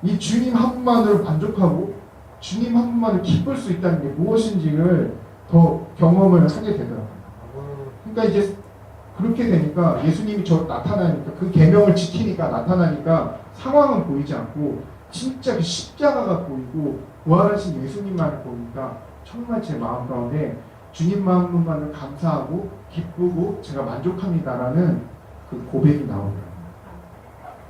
S3: 이 주님 한 분만으로 만족하고 주님 한 분만을 기쁠 수 있다는 게 무엇인지를 더 경험을 하게 되더라고요. 그러니까 이제 그렇게 되니까 예수님이 나타나니까 그 계명을 지키니까 나타나니까 상황은 보이지 않고 진짜 그 십자가가 보이고 부활하신 예수님만을 보니까 정말 제 마음 가운데 주님만 한 분만을 감사하고 기쁘고 제가 만족합니다라는 그 고백이 나오더라고요.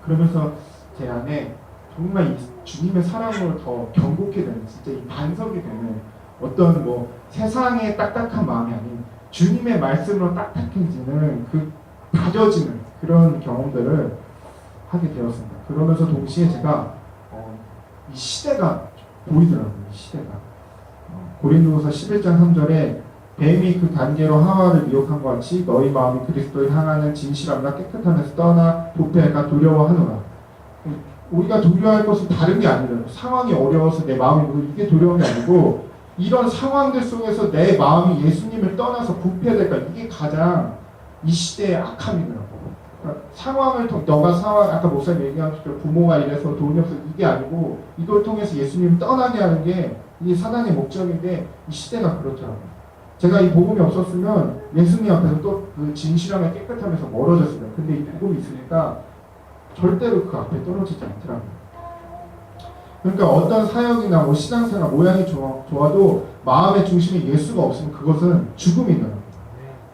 S3: 그러면서 제 안에 정말 이 주님의 사랑으로 더 경고케 되는 진짜 이 반석이 되는 어떤 뭐 세상의 딱딱한 마음이 아닌 주님의 말씀으로 딱딱해지는 그 다져지는 그런 경험들을 하게 되었습니다. 그러면서 동시에 제가 이 시대가 보이더라고요. 이 시대가 고린도후서 11장 3절에 뱀이 그 단계로 하와를 미혹한 것 같이 너희 마음이 그리스도를 향하는 진실함과 깨끗함에서 떠나 부패할까 두려워하노라. 우리가 두려워할 것은 다른 게 아니라 상황이 어려워서 내 마음이 이게 두려운 게 아니고 이런 상황들 속에서 내 마음이 예수님을 떠나서 부패될까 이게 가장 이 시대의 악함이더라고. 그러니까 아까 목사님 얘기한 것처럼 부모가 이래서 돈이 없어 이게 아니고 이걸 통해서 예수님을 떠나게 하는 게 이게 사단의 목적인데 이 시대가 그렇더라고요. 제가 이 복음이 없었으면 예수님 앞에서 또 그 진실함의 깨끗함에서 멀어졌어요. 근데 이 복음이 있으니까 절대로 그 앞에 떨어지지 않더라고요. 그러니까 어떤 사역이나 뭐 신앙생활 모양이 좋아도 마음의 중심에 예수가 없으면 그것은 죽음이더라고요.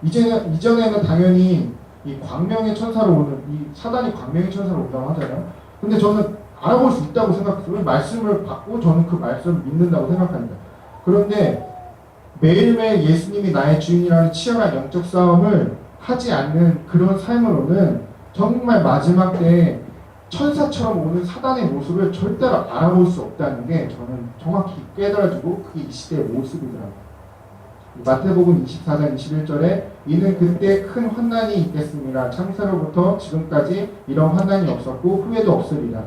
S3: 이전에는 당연히 이 광명의 천사로 오는 이 사단이 광명의 천사로 온다고 하잖아요. 근데 저는 알아볼 수 있다고 생각했어요. 말씀을 받고 저는 그 말씀을 믿는다고 생각합니다. 그런데 매일매일 예수님이 나의 주인이라는 치열한 영적 싸움을 하지 않는 그런 삶으로는 정말 마지막 때에 천사처럼 오는 사단의 모습을 절대로 알아볼 수 없다는 게 저는 정확히 깨달아지고 그게 이 시대의 모습이더라고요. 마태복음 24장 21절에 이는 그때 큰 환난이 있겠습니다. 창세로부터 지금까지 이런 환난이 없었고 후에도 없으리라.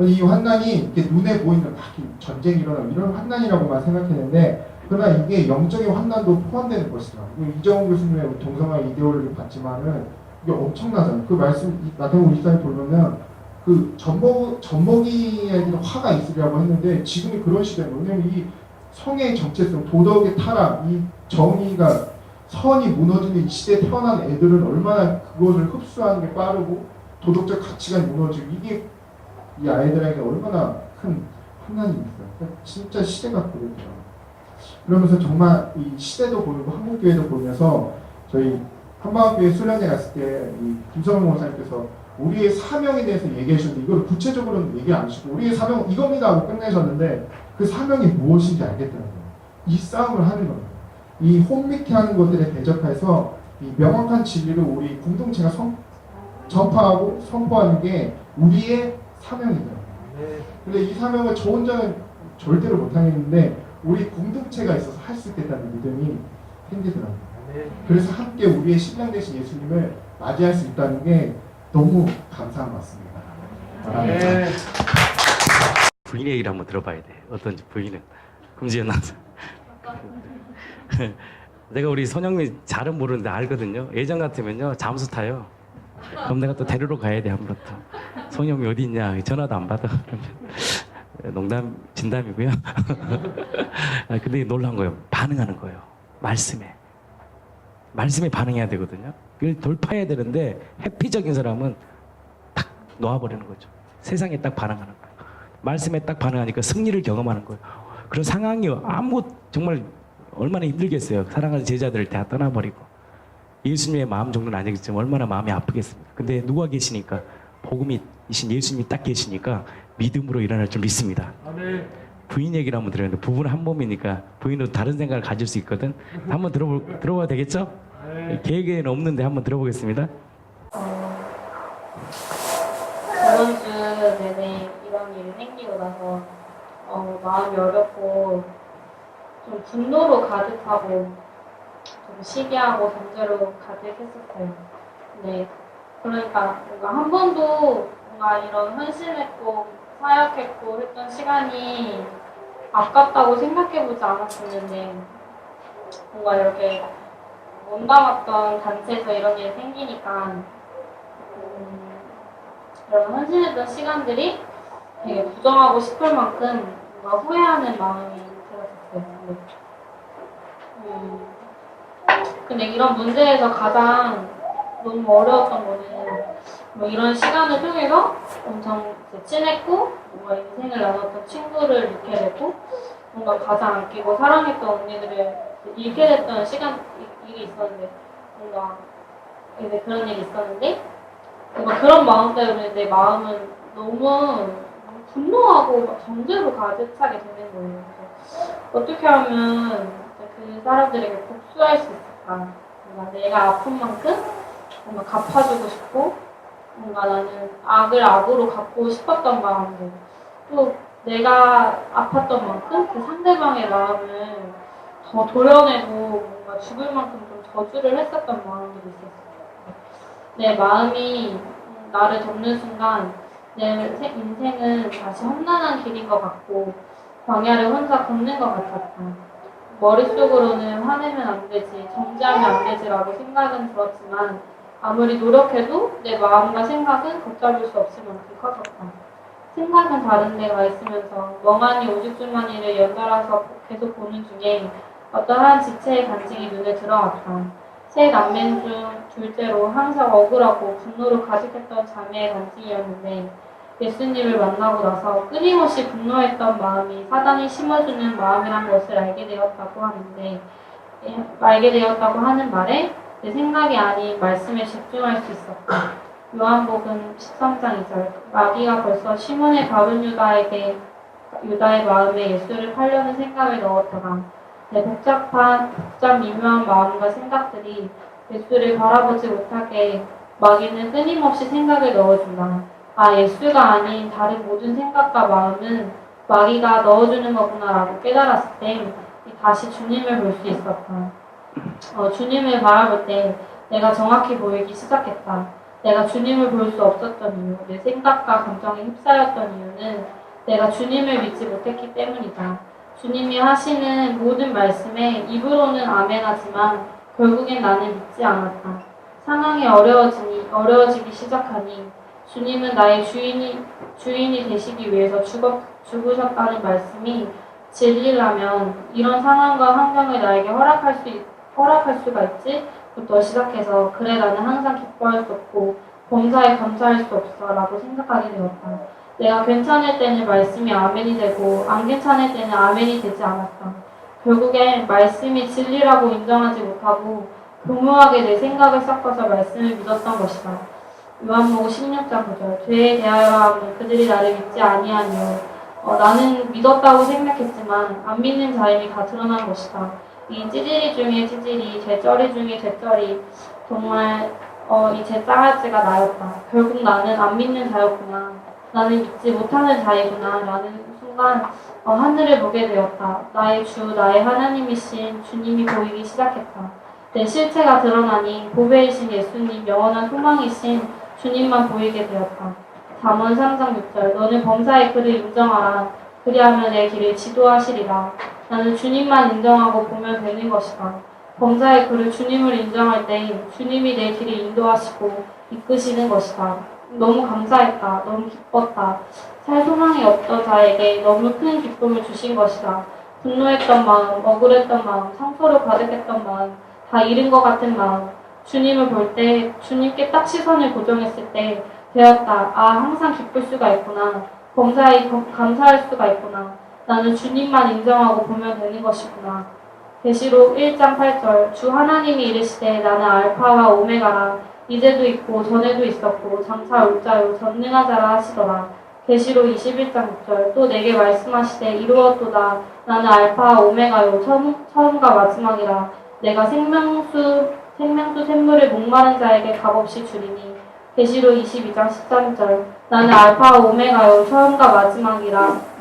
S3: 이 환난이 이렇게 눈에 보이는 막 전쟁이 일어나고 이런 환난이라고만 생각했는데 그러나 이게 영적인 환난도 포함되는 것이다. 이정훈 교수님의 동성화 이데올로기를 봤지만은 이게 엄청나잖아요. 그 말씀 마태복음 24장 보면 그 젖먹이에는 화가 있으리라고 했는데 지금이 그런 시대예요. 왜냐면 이 성의 정체성, 도덕의 타락, 이 정의가 선이 무너지는 이 시대에 태어난 애들은 얼마나 그것을 흡수하는 게 빠르고 도덕적 가치관이 무너지고 이게 이 아이들에게 얼마나 큰 환난이 있어요. 진짜 시대가 그랬더라고요. 그러면서 정말 이 시대도 보이고 한국교회도 보면서 저희 한방학교회 수련회 갔을 때 이 김성훈 목사님께서 우리의 사명에 대해서 얘기해 주셨는데 이걸 구체적으로는 얘기 안 하시고 우리의 사명은 이겁니다 하고 끝내셨는데 그 사명이 무엇인지 알겠더라고요. 이 싸움을 하는 거예요. 이 혼미케 하는 것들에 대적해서 이 명확한 진리를 우리 공동체가 전파하고 선포하는 게 우리의 사명이더라고요. 근데 이 사명을 저 혼자는 절대로 못하겠는데 우리 공동체가 있어서 할 수 있겠다는 믿음이 생기더라고요. 그래서 함께 우리의 신랑 되신 예수님을 맞이할 수 있다는 게 너무 감사한 것 같습니다.
S1: 부인 얘기를 한번 들어봐야 돼. 어떤지 부인은. 금지연 나서. 내가 우리 선영님 잘은 모르는데 알거든요. 예전 같으면요 잠수 타요. 그럼 내가 또 데리러 가야 돼 한번 또. 선영이 어디 있냐? 전화도 안 받아. 농담 진담이고요. 근데 놀란 거예요. 반응하는 거예요. 말씀에 반응해야 되거든요. 그걸 돌파해야 되는데 회피적인 사람은 딱 놓아버리는 거죠. 세상에 딱 반응하는 거예요. 말씀에 딱 반응하니까 승리를 경험하는 거예요. 그런 상황이 정말 얼마나 힘들겠어요. 사랑하는 제자들을 다 떠나버리고 예수님의 마음 정도는 아니겠지만 얼마나 마음이 아프겠습니까. 근데 누가 계시니까 복음이신 예수님이 딱 계시니까 믿음으로 일어날 줄 믿습니다. 부인 얘기를 한번 들었는데 부부는 한 몸이니까 부인도 다른 생각을 가질 수 있거든. 한번 들어봐도 되겠죠? 계획에는 없는데 한번 들어보겠습니다.
S4: 저번 주 내내 이런 일이 생기고 나서 마음이 어렵고 좀 분노로 가득하고 좀 시기하고 정죄로 가득했었어요. 근데 그러니까 뭔가 한 번도 뭔가 이런 헌신했고 사역했고 했던 시간이 아깝다고 생각해보지 않았었는데 뭔가 이렇게 몸담았던 단체에서 이런 일이 생기니까 그런 헌신했던 시간들이 되게 부정하고 싶을 만큼 뭔가 후회하는 마음이 들었었어요. 근데 이런 문제에서 가장 너무 어려웠던 거는 뭐 이런 시간을 통해서 엄청 친했고 뭔가 인생을 나눴던 친구를 잃게 되고 뭔가 가장 아끼고 사랑했던 언니들을 잃게 됐던 일이 있었는데 뭔가 이제 그런 일이 있었는데 뭔가 그런 마음 때문에 내 마음은 너무 분노하고 막 정죄로 가득 차게 되는 거예요. 그래서 어떻게 하면 그 사람들에게 복수할 수 있을까? 뭔가 내가 아픈 만큼 뭔가 갚아주고 싶고 뭔가 나는 악을 악으로 갚고 싶었던 마음들 또 내가 아팠던 만큼 그 상대방의 마음을 더 도려내고 뭔가 죽을 만큼 좀 저주를 했었던 마음들이 있었어요. 내 마음이 나를 덮는 순간 내 인생은 다시 험난한 길인 것 같고 광야를 혼자 걷는 것 같았다. 머릿속으로는 화내면 안 되지, 정지하면 안 되지라고 생각은 들었지만 아무리 노력해도 내 마음과 생각은 걷잡을 수 없을 만큼 커졌다. 생각은 다른 데가 있으면서 멍하니 오죽주머니를 연달아서 계속 보는 중에 어떠한 지체의 간직이 눈에 들어왔다. 세 남매 중 둘째로 항상 억울하고 분노로 가득했던 자매의 간직이었는데 예수님을 만나고 나서 끊임없이 분노했던 마음이 사단이 심어주는 마음이란 것을 알게 되었다고 하는 말에 내 생각이 아닌 말씀에 집중할 수 있었다. 요한복음 13장 2절 마귀가 벌써 시몬의 바른 유다의 마음에 예수를 팔려는 생각을 넣었더라. 내 복잡 미묘한 마음과 생각들이 예수를 바라보지 못하게 마귀는 끊임없이 생각을 넣어준다. 아, 예수가 아닌 다른 모든 생각과 마음은 마귀가 넣어주는 거구나라고 깨달았을 때 다시 주님을 볼 수 있었다. 주님을 바라볼 때 내가 정확히 보이기 시작했다. 내가 주님을 볼 수 없었던 이유, 내 생각과 감정에 휩싸였던 이유는 내가 주님을 믿지 못했기 때문이다. 주님이 하시는 모든 말씀에 입으로는 아멘하지만 결국엔 나는 믿지 않았다. 상황이 어려워지기 시작하니 주님은 나의 주인이 되시기 위해서 죽으셨다는 말씀이 진리라면 이런 상황과 환경을 나에게 허락할 수가 있지? 부터 시작해서 그래 나는 항상 기뻐할 수 없고 범사에 감사할 수 없어 라고 생각하게 되었다. 내가 괜찮을 때는 말씀이 아멘이 되고 안 괜찮을 때는 아멘이 되지 않았다. 결국엔 말씀이 진리라고 인정하지 못하고 교묘하게 내 생각을 섞어서 말씀을 믿었던 것이다. 요한복음 16장 9절 죄에 대하여 하면 그들이 나를 믿지 아니하니요 나는 믿었다고 생각했지만 안 믿는 자임이 다 드러난 것이다. 이 찌질이 중에 찌질이 죄쩌리 중에 죄쩌리 정말 이 죄짜가지가 나였다. 결국 나는 안 믿는 자였구나. 나는 믿지 못하는 자이구나 라는 순간 하늘을 보게 되었다. 나의 주, 나의 하나님이신 주님이 보이기 시작했다. 내 실체가 드러나니 보배이신 예수님, 영원한 소망이신 주님만 보이게 되었다. 잠언 3장 6절 너는 범사의 그를 인정하라. 그리하면 내 길을 지도하시리라. 나는 주님만 인정하고 보면 되는 것이다. 범사의 그를 주님을 인정할 때 주님이 내 길을 인도하시고 이끄시는 것이다. 너무 감사했다. 너무 기뻤다. 살 소망이 없던 자에게 너무 큰 기쁨을 주신 것이다. 분노했던 마음, 억울했던 마음, 상처로 가득했던 마음, 다 잃은 것 같은 마음. 주님을 볼 때, 주님께 딱 시선을 고정했을 때 되었다. 항상 기쁠 수가 있구나. 범사에 감사할 수가 있구나. 나는 주님만 인정하고 보면 되는 것이구나. 계시록 1장 8절 주 하나님이 이르시되 나는 알파와 오메가라. 이제도 있고 전에도 있었고 장차 올 자요 전능한 자라 하시더라. 계시록 21장 6절 또 내게 말씀하시되 이루었도다. 나는 알파와 오메가요 처음과 마지막이라. 내가 생명수 샘물을 목마른 자에게 값없이 주리니. 계시록 22장 13절 나는 알파와 오메가요 처음과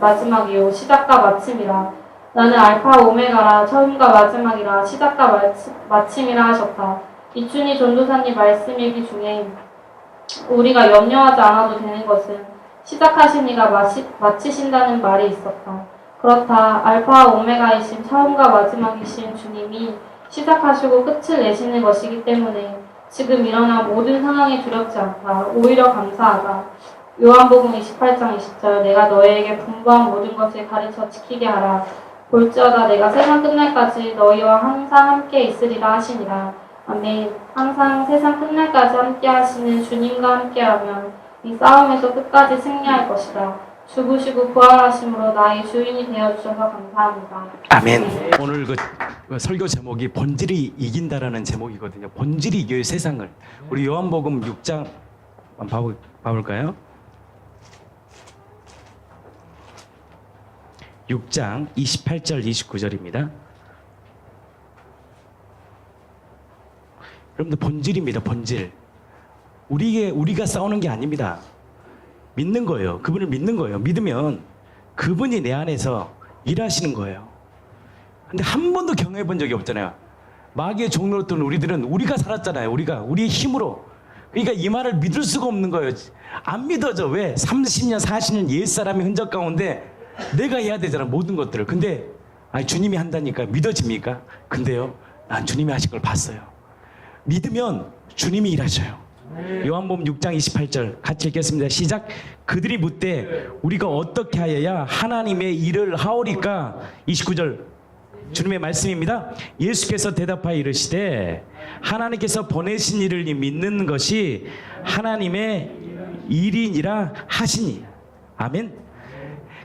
S4: 마지막이요 시작과 마침이라. 나는 알파와 오메가라 처음과 마지막이라 시작과 마침이라 하셨다. 이춘희 전도사님 말씀 얘기 중에 우리가 염려하지 않아도 되는 것은 시작하신 이가 마치신다는 말이 있었다. 그렇다. 알파와 오메가이신 처음과 마지막이신 주님이 시작하시고 끝을 내시는 것이기 때문에 지금 일어난 모든 상황이 두렵지 않다. 오히려 감사하다. 요한복음 28장 20절 내가 너희에게 분부한 모든 것을 가르쳐 지키게 하라. 볼지어다 내가 세상 끝날까지 너희와 항상 함께 있으리라 하시니라. 아멘. 항상 세상 끝날까지 함께 하시는 주님과 함께하면 이 싸움에서 끝까지 승리할 것이다. 죽으시고 부활하심으로 나의 주인이 되어주셔서 감사합니다.
S1: 아멘. 오늘 그 설교 제목이 본질이 이긴다라는 제목이거든요. 본질이 이겨요 세상을. 우리 요한복음 6장 한번 봐볼까요? 6장 28절 29절입니다. 여러분들 본질입니다. 본질. 우리가 싸우는 게 아닙니다. 믿는 거예요. 그분을 믿는 거예요. 믿으면 그분이 내 안에서 일하시는 거예요. 근데 한 번도 경험해 본 적이 없잖아요. 마귀의 종로였던 우리들은 우리가 살았잖아요. 우리의 힘으로. 그러니까 이 말을 믿을 수가 없는 거예요. 안 믿어져. 왜? 30년, 40년 옛사람의 흔적 가운데 내가 해야 되잖아. 모든 것들을. 근데 주님이 한다니까 믿어집니까? 근데요. 난 주님이 하신 걸 봤어요. 믿으면 주님이 일하셔요. 요한복음 6장 28절 같이 읽겠습니다. 시작. 그들이 묻되 우리가 어떻게 하여야 하나님의 일을 하오리까? 29절 주님의 말씀입니다. 예수께서 대답하여 이르시되 하나님께서 보내신 이를 믿는 것이 하나님의 일이니라 하시니. 아멘.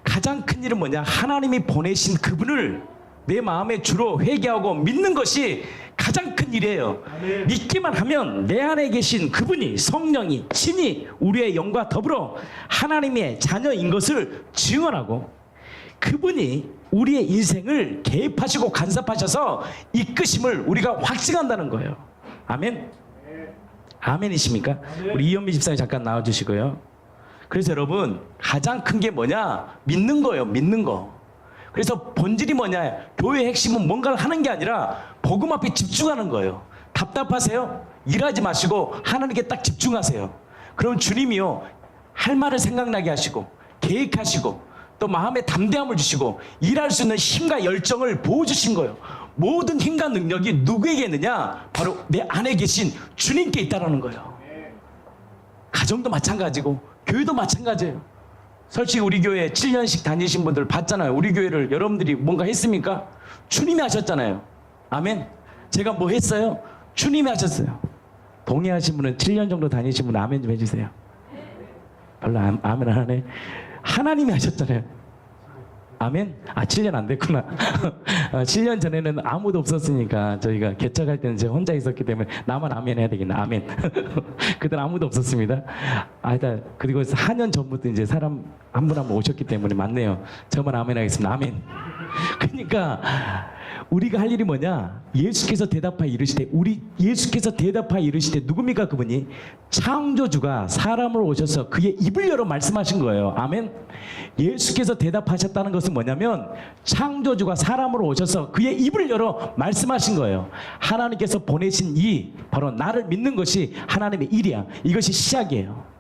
S1: 가장 큰 일은 뭐냐? 하나님이 보내신 그분을 내 마음의 주로 회개하고 믿는 것이 가장 큰 일이에요. 믿기만 하면 내 안에 계신 그분이 성령이 친히 우리의 영과 더불어 하나님의 자녀인 것을 증언하고 그분이 우리의 인생을 개입하시고 간섭하셔서 이끄심을 우리가 확증한다는 거예요. 아멘. 아멘이십니까? 우리 이현미 집사님 잠깐 나와주시고요. 그래서 여러분 가장 큰 게 뭐냐? 믿는 거예요. 믿는 거. 그래서 본질이 뭐냐? 교회의 핵심은 뭔가를 하는 게 아니라 복음 앞에 집중하는 거예요. 답답하세요? 일하지 마시고 하나님께 딱 집중하세요. 그럼 주님이요, 할 말을 생각나게 하시고 계획하시고 또 마음에 담대함을 주시고 일할 수 있는 힘과 열정을 부어주신 거예요. 모든 힘과 능력이 누구에게 있느냐? 바로 내 안에 계신 주님께 있다는 거예요. 가정도 마찬가지고 교회도 마찬가지예요. 솔직히 우리 교회 7년씩 다니신 분들 봤잖아요. 우리 교회를 여러분들이 뭔가 했습니까? 주님이 하셨잖아요. 아멘. 제가 뭐 했어요? 주님이 하셨어요. 동의하신 분은 7년 정도 다니신 분은 아멘 좀 해주세요. 별로 아멘 안 하네. 하나님이 하셨잖아요. 아멘? 7년 안 됐구나. 7년 전에는 아무도 없었으니까 저희가 개척할 때는 제가 혼자 있었기 때문에 나만 아멘 해야 되겠네. 아멘. 그때 아무도 없었습니다. 그리고 4년 전부터 이제 사람 한 분 한 분 오셨기 때문에 맞네요. 저만 아멘 하겠습니다. 아멘. 그러니까 우리가 할 일이 뭐냐? 예수께서 대답하여 이르시되, 예수께서 대답하여 이르시되 누굽니까 그분이? 창조주가 사람을 오셔서 그의 입을 열어 말씀하신 거예요. 아멘. 예수께서 대답하셨다는 것은 뭐냐면 창조주가 사람을 오셔서 그의 입을 열어 말씀하신 거예요. 하나님께서 보내신 바로 나를 믿는 것이 하나님의 일이야. 이것이 시작이에요.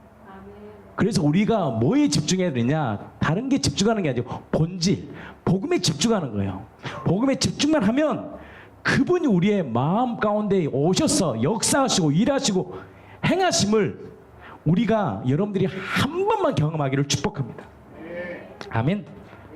S1: 그래서 우리가 뭐에 집중해야 되냐? 다른 게 집중하는 게 아니고 본질, 복음에 집중하는 거예요. 복음에 집중만 하면 그분이 우리의 마음 가운데 오셔서 역사하시고 일하시고 행하심을 우리가 여러분들이 한 번만 경험하기를 축복합니다. 아멘.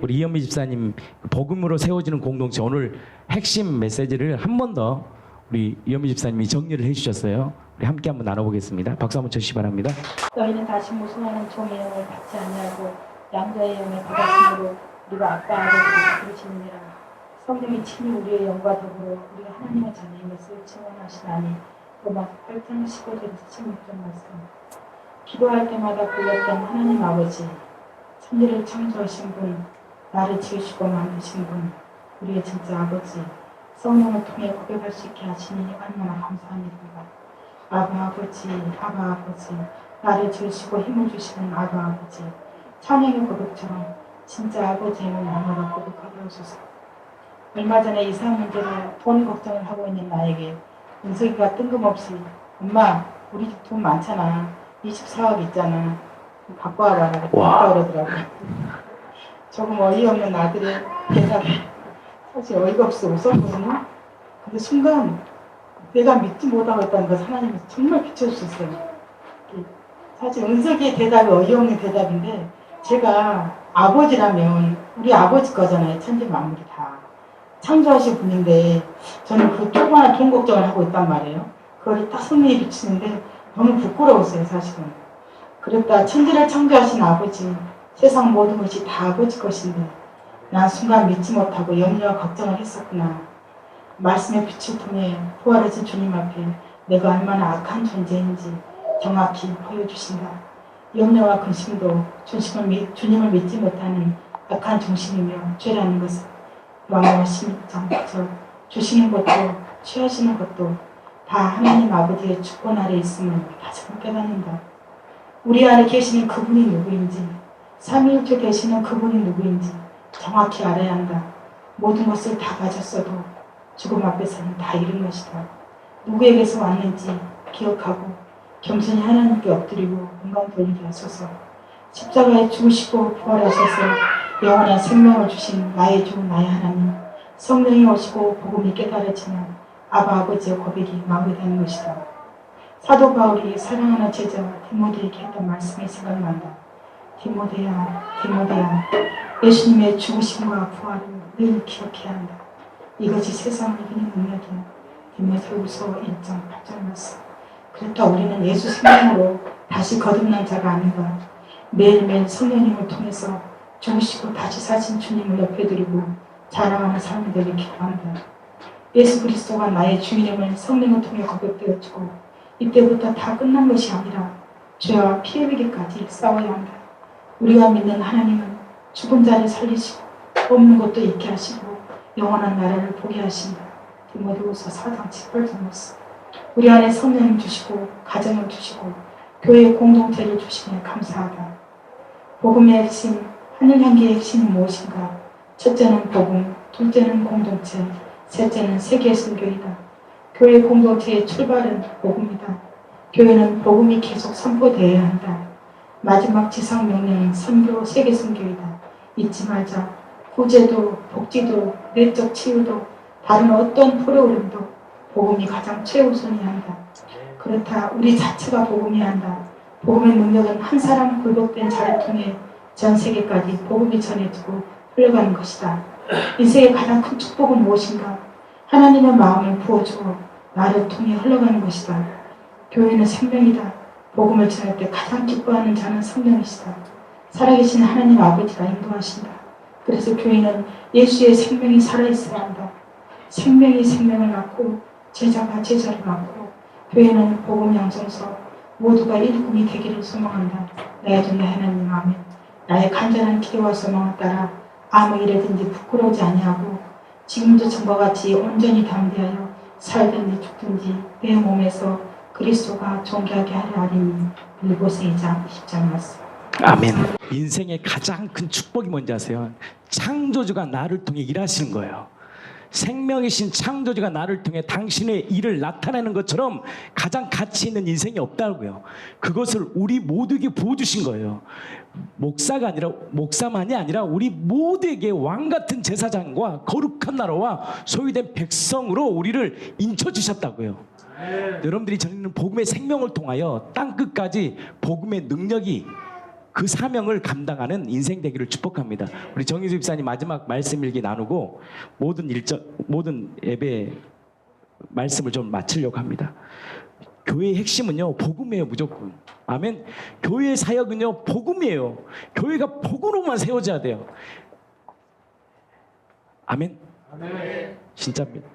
S1: 우리 이현미 집사님 복음으로 세워지는 공동체 오늘 핵심 메시지를 한 번 더 우리 이현미 집사님이 정리를 해주셨어요. 우리 함께 한번 나눠보겠습니다. 박수 한번 쳐주시기 바랍니다.
S5: 너희는 다시 모순하는 종의 영을 받지 아니하고 양자의 영을 받았으므로 우리가 아빠 아버지를 부르시느니라. 성령이 친히 우리의 영과 더불어 우리가 하나님의 자녀임을 증언하시나니. 로마 8장 15절에서 16절 말씀. 기도할 때마다 불렀던 하나님 아버지, 천지를 창조하신 분, 나를 지으시고 만드신 분, 우리의 진짜 아버지, 성령을 통해 고백할 수 있게 하시니 얼마나 감사한 일인가. 아바 아버지, 아바 아버지, 나를 지으시고 힘을 주시는 아바 아버지, 찬양의 고백처럼 진짜 아버지의 나무라 고백하게 하소서. 얼마 전에 이사 문제로 돈 걱정을 하고 있는 나에게 은석이가 뜬금없이 엄마 우리 집 돈 많잖아, 24억 있잖아, 갖고 와라 그러더라고. 조금 어이없는 아들의 대답에 사실 어이가 없어 웃었거든요. 근데 순간 내가 믿지 못하고 있다는 것을 하나님이 정말 비춰주셨어요. 사실 은석이의 대답이 어이없는 대답인데 제가 아버지라면 우리 아버지 거잖아요. 천지 만물이 다 창조하신 분인데 저는 그 조그마한 돈 걱정을 하고 있단 말이에요. 그걸 딱 손에 비치는데 너무 부끄러웠어요. 사실은. 그랬다 천지를 창조하신 아버지, 세상 모든 것이 다 아버지 것인데 난 순간 믿지 못하고 염려와 걱정을 했었구나. 말씀의 빛을 통해 부활하신 주님 앞에 내가 얼마나 악한 존재인지 정확히 보여주신다. 염려와 근심도 주님을 믿지 못하는 악한 중심이며 죄라는 것을 로마서 16장 9절 주시는 것도 취하시는 것도 다 하나님 아버지의 주권 아래 있음을 다시금 깨닫는다. 우리 안에 계시는 그분이 누구인지, 삼위일체 되시는 그분이 누구인지 정확히 알아야 한다. 모든 것을 다 가졌어도 죽음 앞에서는 다 잃은 것이다. 누구에게서 왔는지 기억하고 겸손히 하나님께 엎드리고 영광 돌리게 하소서. 십자가에 죽으시고 부활하셔서 영원한 생명을 주신 나의 주 나의 하나님, 성령이 오시고 복음이 깨달아지면 아바 아버지의 고백이 마무리되는 것이다. 사도 바울이 사랑하는 제자 디모데에게 했던 말씀이 생각난다. 디모데야, 디모데야, 예수님의 죽으심과 부활을 늘 기억해야 한다. 이것이 세상을 이기는 능력이야. 디모데후서 1장 8절 말씀. 그렇다 우리는 예수 생명으로 다시 거듭난 자가 아닌가. 매일매일 성령님을 통해서 죽으시고 다시 사신 주님을 높여드리고 자랑하는 삶이 되길 기도한다. 예수 그리스도가 나의 주님을 성령을 통해 고백되어지고 이때부터 다 끝난 것이 아니라 죄와 피 흘리기까지 싸워야 한다. 우리가 믿는 하나님은 죽은 자를 살리시고 없는 것도 있게 하시고 영원한 나라를 보게 하신다. 디모데후서 4장 18절 말씀. 우리 안에 성령을 주시고 가정을 주시고 교회 공동체를 주시니 감사하다. 복음의 핵심, 하늘향기의 핵심은 무엇인가? 첫째는 복음, 둘째는 공동체, 셋째는 세계 선교이다. 교회 공동체의 출발은 복음이다. 교회는 복음이 계속 선포되어야 한다. 마지막 지상 명령은 선교, 세계 선교이다. 잊지 말자. 구제도, 복지도, 내적 치유도, 다른 어떤 프로그램도 복음이 가장 최우선이야 한다. 그렇다. 우리 자체가 복음이야 한다. 복음의 능력은 한 사람 굴복된 자를 통해 전 세계까지 복음이 전해지고 흘러가는 것이다. 인생의 가장 큰 축복은 무엇인가? 하나님의 마음을 부어주어 나를 통해 흘러가는 것이다. 교회는 생명이다. 복음을 전할 때 가장 기뻐하는 자는 성령이시다. 살아계신 하나님 아버지가 인도하신다. 그래서 교회는 예수의 생명이 살아있어야 한다. 생명이 생명을 낳고 제자가 제자를 낳고 교회는 복음 양성서 모두가 일꾼이 되기를 소망한다. 내 아들 하나님 아멘. 나의 간절한 기도와 소망을 따라 아무 일에든지 부끄러우지 아니하고 지금도 전과 같이 온전히 담대하여 살든지 죽든지 내 몸에서 그리스도가 존귀하게 하려 하리니 빌보스 2장 10장 말씀.
S1: 아멘. 인생의 가장 큰 축복이 뭔지 아세요? 창조주가 나를 통해 일하시는 거예요. 생명이신 창조주가 나를 통해 당신의 일을 나타내는 것처럼 가장 가치 있는 인생이 없다고요. 그것을 우리 모두에게 부어주신 거예요. 목사만이 아니라 우리 모두에게 왕같은 제사장과 거룩한 나라와 소유된 백성으로 우리를 인쳐주셨다고요. 여러분들이 전하는 복음의 생명을 통하여 땅끝까지 복음의 능력이 그 사명을 감당하는 인생 되기를 축복합니다. 우리 정희수 집사님 마지막 말씀 일기 나누고 모든 예배 말씀을 좀 마치려고 합니다. 교회의 핵심은요 복음이에요. 무조건. 아멘. 교회의 사역은요 복음이에요. 교회가 복음으로만 세워져야 돼요. 아멘. 진짜입니다.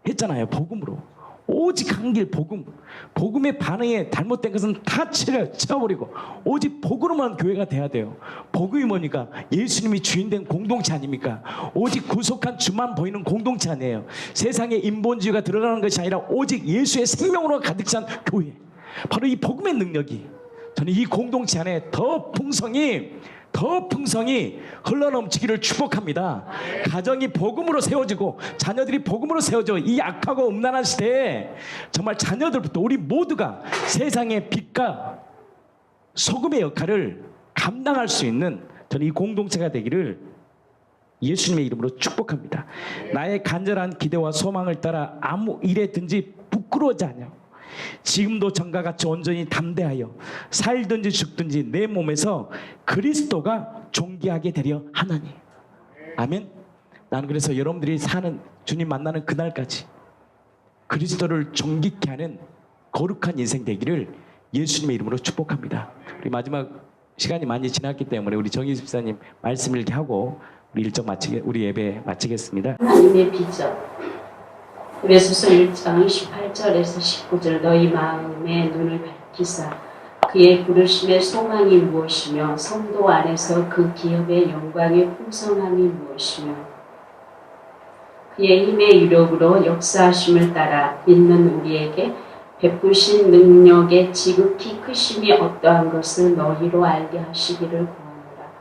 S1: 했잖아요. 복음으로. 오직 한 길 복음. 복음의 반응에 잘못된 것은 다 치워버리고 오직 복음으로만 교회가 돼야 돼요. 복음이 뭐니까? 예수님이 주인된 공동체 아닙니까? 오직 구속한 주만 보이는 공동체 아니에요. 세상에 인본주의가 들어가는 것이 아니라 오직 예수의 생명으로 가득 찬 교회. 바로 이 복음의 능력이 저는 이 공동체 안에 더 풍성히 흘러넘치기를 축복합니다. 가정이 복음으로 세워지고 자녀들이 복음으로 세워져 이 악하고 음란한 시대에 정말 자녀들부터 우리 모두가 세상의 빛과 소금의 역할을 감당할 수 있는 저는 이 공동체가 되기를 예수님의 이름으로 축복합니다. 나의 간절한 기대와 소망을 따라 아무 일에든지 부끄러워하지 않아. 지금도 전과 같이 온전히 담대하여 살든지 죽든지 내 몸에서 그리스도가 존귀하게 되려 하나니. 아멘. 나는 그래서 여러분들이 사는 주님 만나는 그날까지 그리스도를 존귀케 하는 거룩한 인생 되기를 예수님의 이름으로 축복합니다. 우리 마지막 시간이 많이 지났기 때문에 우리 정희 집사님 말씀 읽게 하고 우리 예배 마치겠습니다.
S6: 하나님의 비전. 에베소서 1장 18절에서 19절 너희 마음의 눈을 밝히사 그의 부르심의 소망이 무엇이며 성도 안에서 그 기업의 영광의 풍성함이 무엇이며 그의 힘의 유력으로 역사하심을 따라 믿는 우리에게 베푸신 능력의 지극히 크심이 어떠한 것을 너희로 알게 하시기를 구하노라.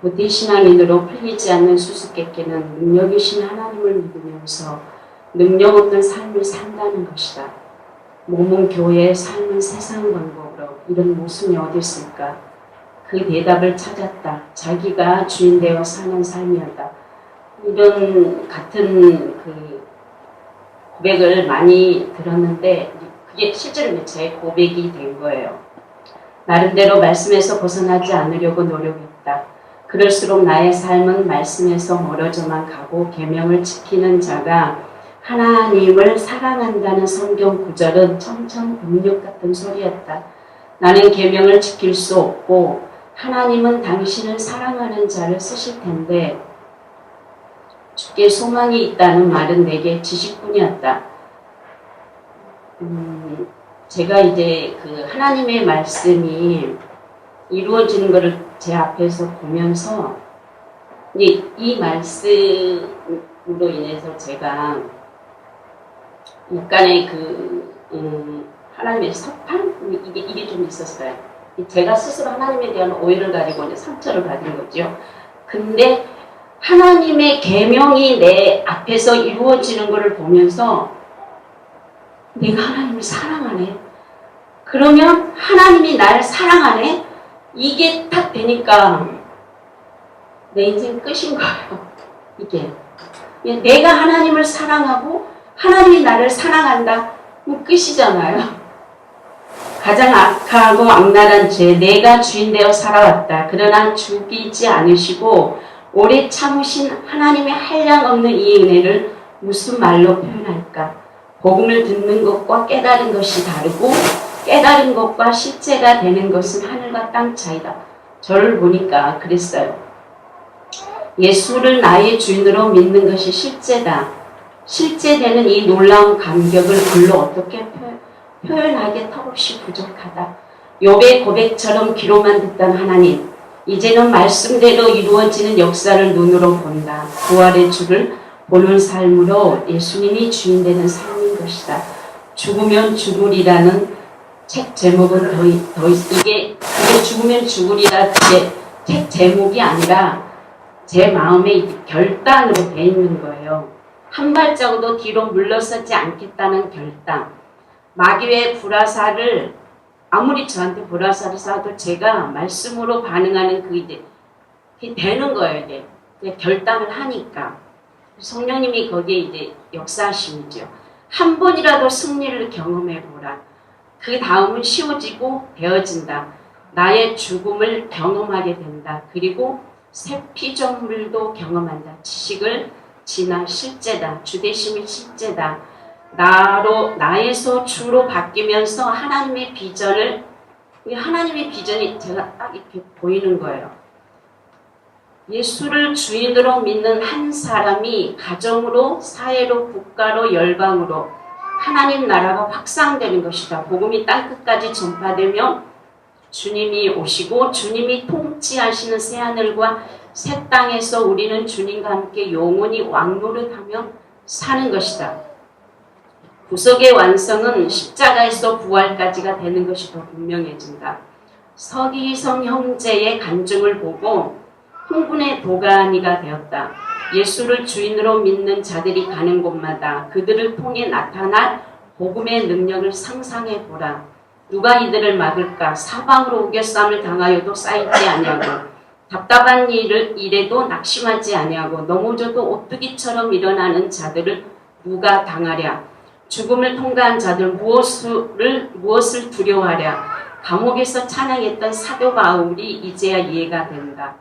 S6: 부디 신앙인으로 풀리지 않는 수수께끼는 능력이신 하나님을 믿으면서 능력 없는 삶을 산다는 것이다. 몸은 교회, 삶은 세상 방법으로 이런 모순이 어디 있을까? 그 대답을 찾았다. 자기가 주인 되어 사는 삶이었다. 이런 같은 그 고백을 많이 들었는데 그게 실제로 제 고백이 된 거예요. 나름대로 말씀에서 벗어나지 않으려고 노력했다. 그럴수록 나의 삶은 말씀에서 멀어져만 가고 계명을 지키는 자가 하나님을 사랑한다는 성경 구절은 청천벽력 같은 소리였다. 나는 계명을 지킬 수 없고 하나님은 당신을 사랑하는 자를 쓰실 텐데 주께 소망이 있다는 말은 내게 지식뿐이었다. 제가 이제 그 하나님의 말씀이 이루어지는 것을 제 앞에서 보면서 이 말씀으로 인해서 제가 약간의 하나님의 섭판? 이게 좀 있었어요. 제가 스스로 하나님에 대한 오해를 가지고 이제 상처를 받은 거죠. 근데 하나님의 계명이 내 앞에서 이루어지는 것을 보면서 내가 하나님을 사랑하네. 그러면 하나님이 나를 사랑하네. 이게 딱 되니까 내 인생 끝인 거예요. 이게 내가 하나님을 사랑하고 하나님이 나를 사랑한다. 그럼 끝이잖아요. 가장 악하고 악랄한 죄, 내가 주인 되어 살아왔다. 그러나 죽이지 않으시고 오래 참으신 하나님의 한량없는 이 은혜를 무슨 말로 표현할까? 복음을 듣는 것과 깨달은 것이 다르고 깨달은 것과 실제가 되는 것은 하늘과 땅 차이다. 저를 보니까 그랬어요. 예수를 나의 주인으로 믿는 것이 실제다. 실제되는 이 놀라운 감격을 글로 어떻게 표현하기에 턱없이 부족하다. 욥의 고백처럼 귀로만 듣던 하나님, 이제는 말씀대로 이루어지는 역사를 눈으로 본다. 부활의 주를 보는 삶으로 예수님이 주인되는 삶인 것이다. 죽으면 죽으리라는 책 제목은 이게 죽으면 죽으리라 책 제목이 아니라 제 마음에 결단으로 돼 있는 거예요. 한 발자국도 뒤로 물러서지 않겠다는 결단. 마귀의 불화살을 아무리 저한테 불화살을 쏴도 제가 말씀으로 반응하는 그게 되는 거예요. 이제 결단을 하니까 성령님이 거기에 이제 역사하심이죠. 한 번이라도 승리를 경험해 보라. 그 다음은 쉬워지고 되어진다. 나의 죽음을 경험하게 된다. 그리고 새 피조물도 경험한다. 지식을 지나 실제다. 주되심이 실제다. 나에서 주로 바뀌면서 하나님의 비전이 제가 딱 이렇게 보이는 거예요. 예수를 주인으로 믿는 한 사람이 가정으로, 사회로, 국가로, 열방으로 하나님 나라가 확산되는 것이다. 복음이 땅끝까지 전파되며 주님이 오시고 주님이 통치하시는 새하늘과 새 땅에서 우리는 주님과 함께 영원히 왕노릇하며 사는 것이다. 구속의 완성은 십자가에서 부활까지가 되는 것이 더 분명해진다. 서기성 형제의 간증을 보고 흥분의 도가니가 되었다. 예수를 주인으로 믿는 자들이 가는 곳마다 그들을 통해 나타날 복음의 능력을 상상해 보라. 누가 이들을 막을까? 사방으로 우겨쌈을 당하여도 쌓이지 아니하고 답답한 일에도 낙심하지 아니하고 넘어져도 오뚜기처럼 일어나는 자들을 누가 당하랴? 죽음을 통과한 자들 무엇을 두려워하랴? 감옥에서 찬양했던 사도 바울이 이제야 이해가 된다.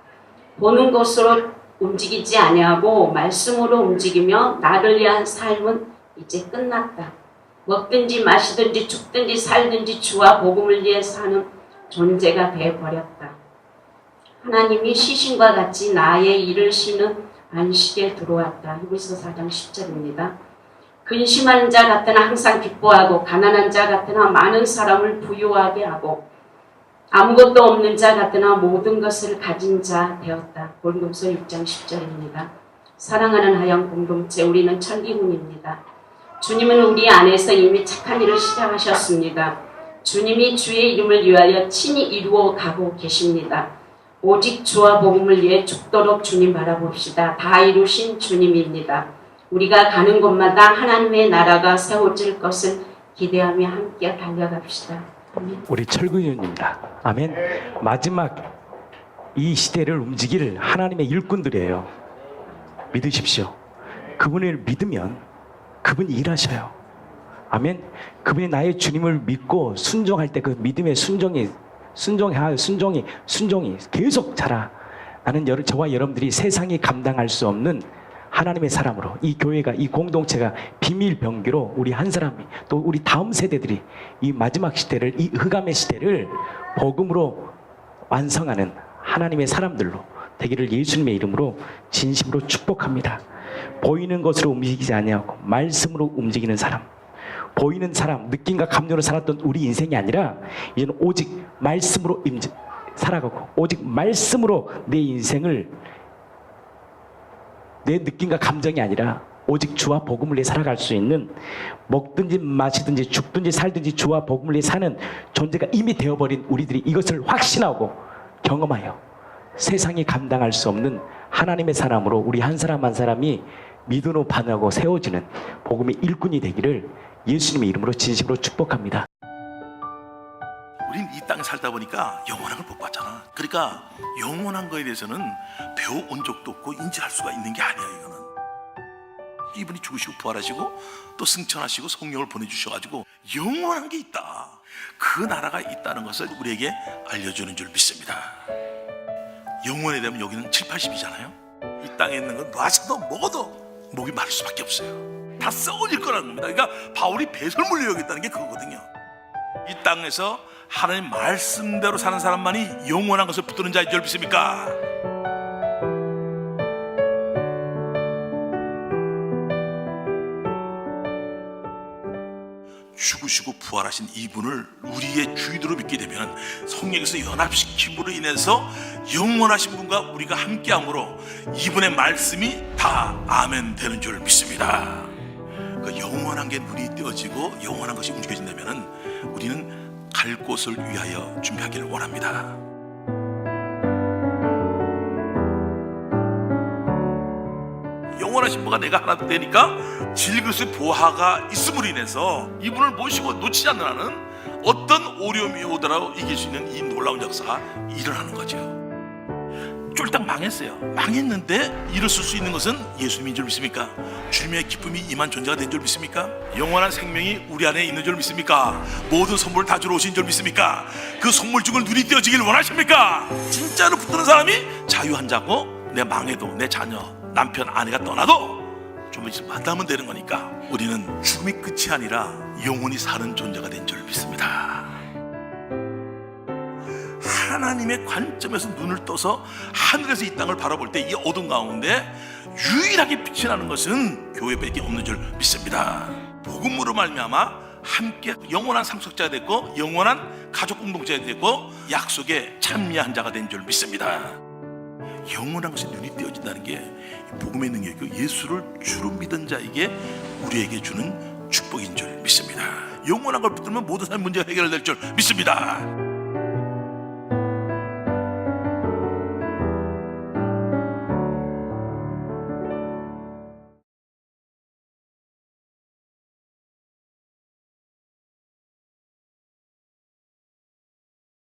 S6: 보는 것으로 움직이지 아니하고 말씀으로 움직이며 나를 위한 삶은 이제 끝났다. 먹든지 마시든지 죽든지 살든지 주와 복음을 위해 사는 존재가 되어버렸다. 하나님이 시신과 같이 나의 일을 쉬는 안식에 들어왔다. 히브리서 4장 10절입니다. 근심하는 자 같으나 항상 기뻐하고 가난한 자 같으나 많은 사람을 부유하게 하고 아무것도 없는 자 같으나 모든 것을 가진 자 되었다. 고린도서 6장 10절입니다. 사랑하는 하영 공동체, 우리는 천기훈입니다. 주님은 우리 안에서 이미 착한 일을 시작하셨습니다. 주님이 주의 이름을 위하여 친히 이루어 가고 계십니다. 오직 주와 복음을 위해 죽도록 주님 바라봅시다. 다 이루신 주님입니다. 우리가 가는 곳마다 하나님의 나라가 세워질 것을 기대하며 함께 달려갑시다. 아멘.
S1: 우리 철구윤입니다. 아멘. 마지막 이 시대를 움직일 하나님의 일꾼들이에요. 믿으십시오. 그분을 믿으면 그분이 일하셔요. 아멘. 그분이 나의 주님을 믿고 순종할 때 그 믿음의 순종이 계속 자라나는 저와 여러분들이 세상이 감당할 수 없는 하나님의 사람으로 이 교회가, 이 공동체가 비밀 병기로 우리 한 사람이 또 우리 다음 세대들이 이 마지막 시대를, 이 흑암의 시대를 복음으로 완성하는 하나님의 사람들로 되기를 예수님의 이름으로 진심으로 축복합니다. 보이는 것으로 움직이지 아니하고 말씀으로 움직이는 사람, 보이는 사람, 느낌과 감정으로 살았던 우리 인생이 아니라 이제는 오직 말씀으로 살아가고 오직 말씀으로 내 인생을, 내 느낌과 감정이 아니라 오직 주와 복음을 위해 살아갈 수 있는, 먹든지 마시든지 죽든지 살든지 주와 복음을 위해 사는 존재가 이미 되어버린 우리들이 이것을 확신하고 경험하여 세상이 감당할 수 없는 하나님의 사람으로 우리 한 사람 한 사람이 믿음으로 반하고 세워지는 복음의 일꾼이 되기를 예수님의 이름으로 진심으로 축복합니다.
S7: 우린 이 땅에 살다 보니까 영원한 걸 못 봤잖아. 그러니까 영원한 거에 대해서는 배워온 적도 없고 인지할 수가 있는 게 아니야. 이거는 이분이 죽으시고 부활하시고 또 승천하시고 성령을 보내주셔가지고 영원한 게 있다. 그 나라가 있다는 것을 우리에게 알려주는 줄 믿습니다. 영원에 되면 여기는 7, 80이잖아요. 이 땅에 있는 건 놔서도 먹어도 목이 마를 수밖에 없어요. 다 썩어질 거라는 겁니다. 그러니까 바울이 배설물로 여겼다는 게 그거거든요. 이 땅에서 하나님 말씀대로 사는 사람만이 영원한 것을 붙드는 자인 줄 믿습니까? 죽으시고 부활하신 이분을 우리의 주인으로 믿게 되면 성령에서 연합시킴으로 인해서 영원하신 분과 우리가 함께함으로 이분의 말씀이 다 아멘 되는 줄 믿습니다. 그 영원한 게 눈이 띄어지고 영원한 것이 움직여진다면 우리는 갈 곳을 위하여 준비하기를 원합니다. 영원하신 분과 내가 하나 되니까 질그릇의 보화가 있음으로 인해서 이분을 모시고 놓치지 않는 한은 어떤 어려움이 오더라도 이길 수 있는 이 놀라운 역사가 일어나는 거죠. 쫄딱 망했어요. 망했는데 일어설 수 있는 것은 예수님인 줄 믿습니까? 주님의 기쁨이 임한 존재가 된 줄 믿습니까? 영원한 생명이 우리 안에 있는 줄 믿습니까? 모든 선물을 다 주러 오신 줄 믿습니까? 그 선물 중을 눈이 띄어지길 원하십니까? 진짜로 붙드는 사람이 자유 한 자고 내 망해도 내 자녀, 남편, 아내가 떠나도 좀 있으면 만나면 되는 거니까 우리는 죽음이 끝이 아니라 영원히 사는 존재가 된 줄 믿습니다. 하나님의 관점에서 눈을 떠서 하늘에서 이 땅을 바라볼 때 이 어둠 가운데 유일하게 빛이 나는 것은 교회밖에 없는 줄 믿습니다. 복음으로 말미암아 함께 영원한 상속자가 됐고 영원한 가족 공동체가 됐고 약속에 참여한 자가 된 줄 믿습니다. 영원한 것이 눈이 띄어진다는 게 복음의 능력이고 예수를 주로 믿은 자에게 우리에게 주는 축복인 줄 믿습니다. 영원한 걸 붙들면 모든 삶 문제가 해결될 줄 믿습니다.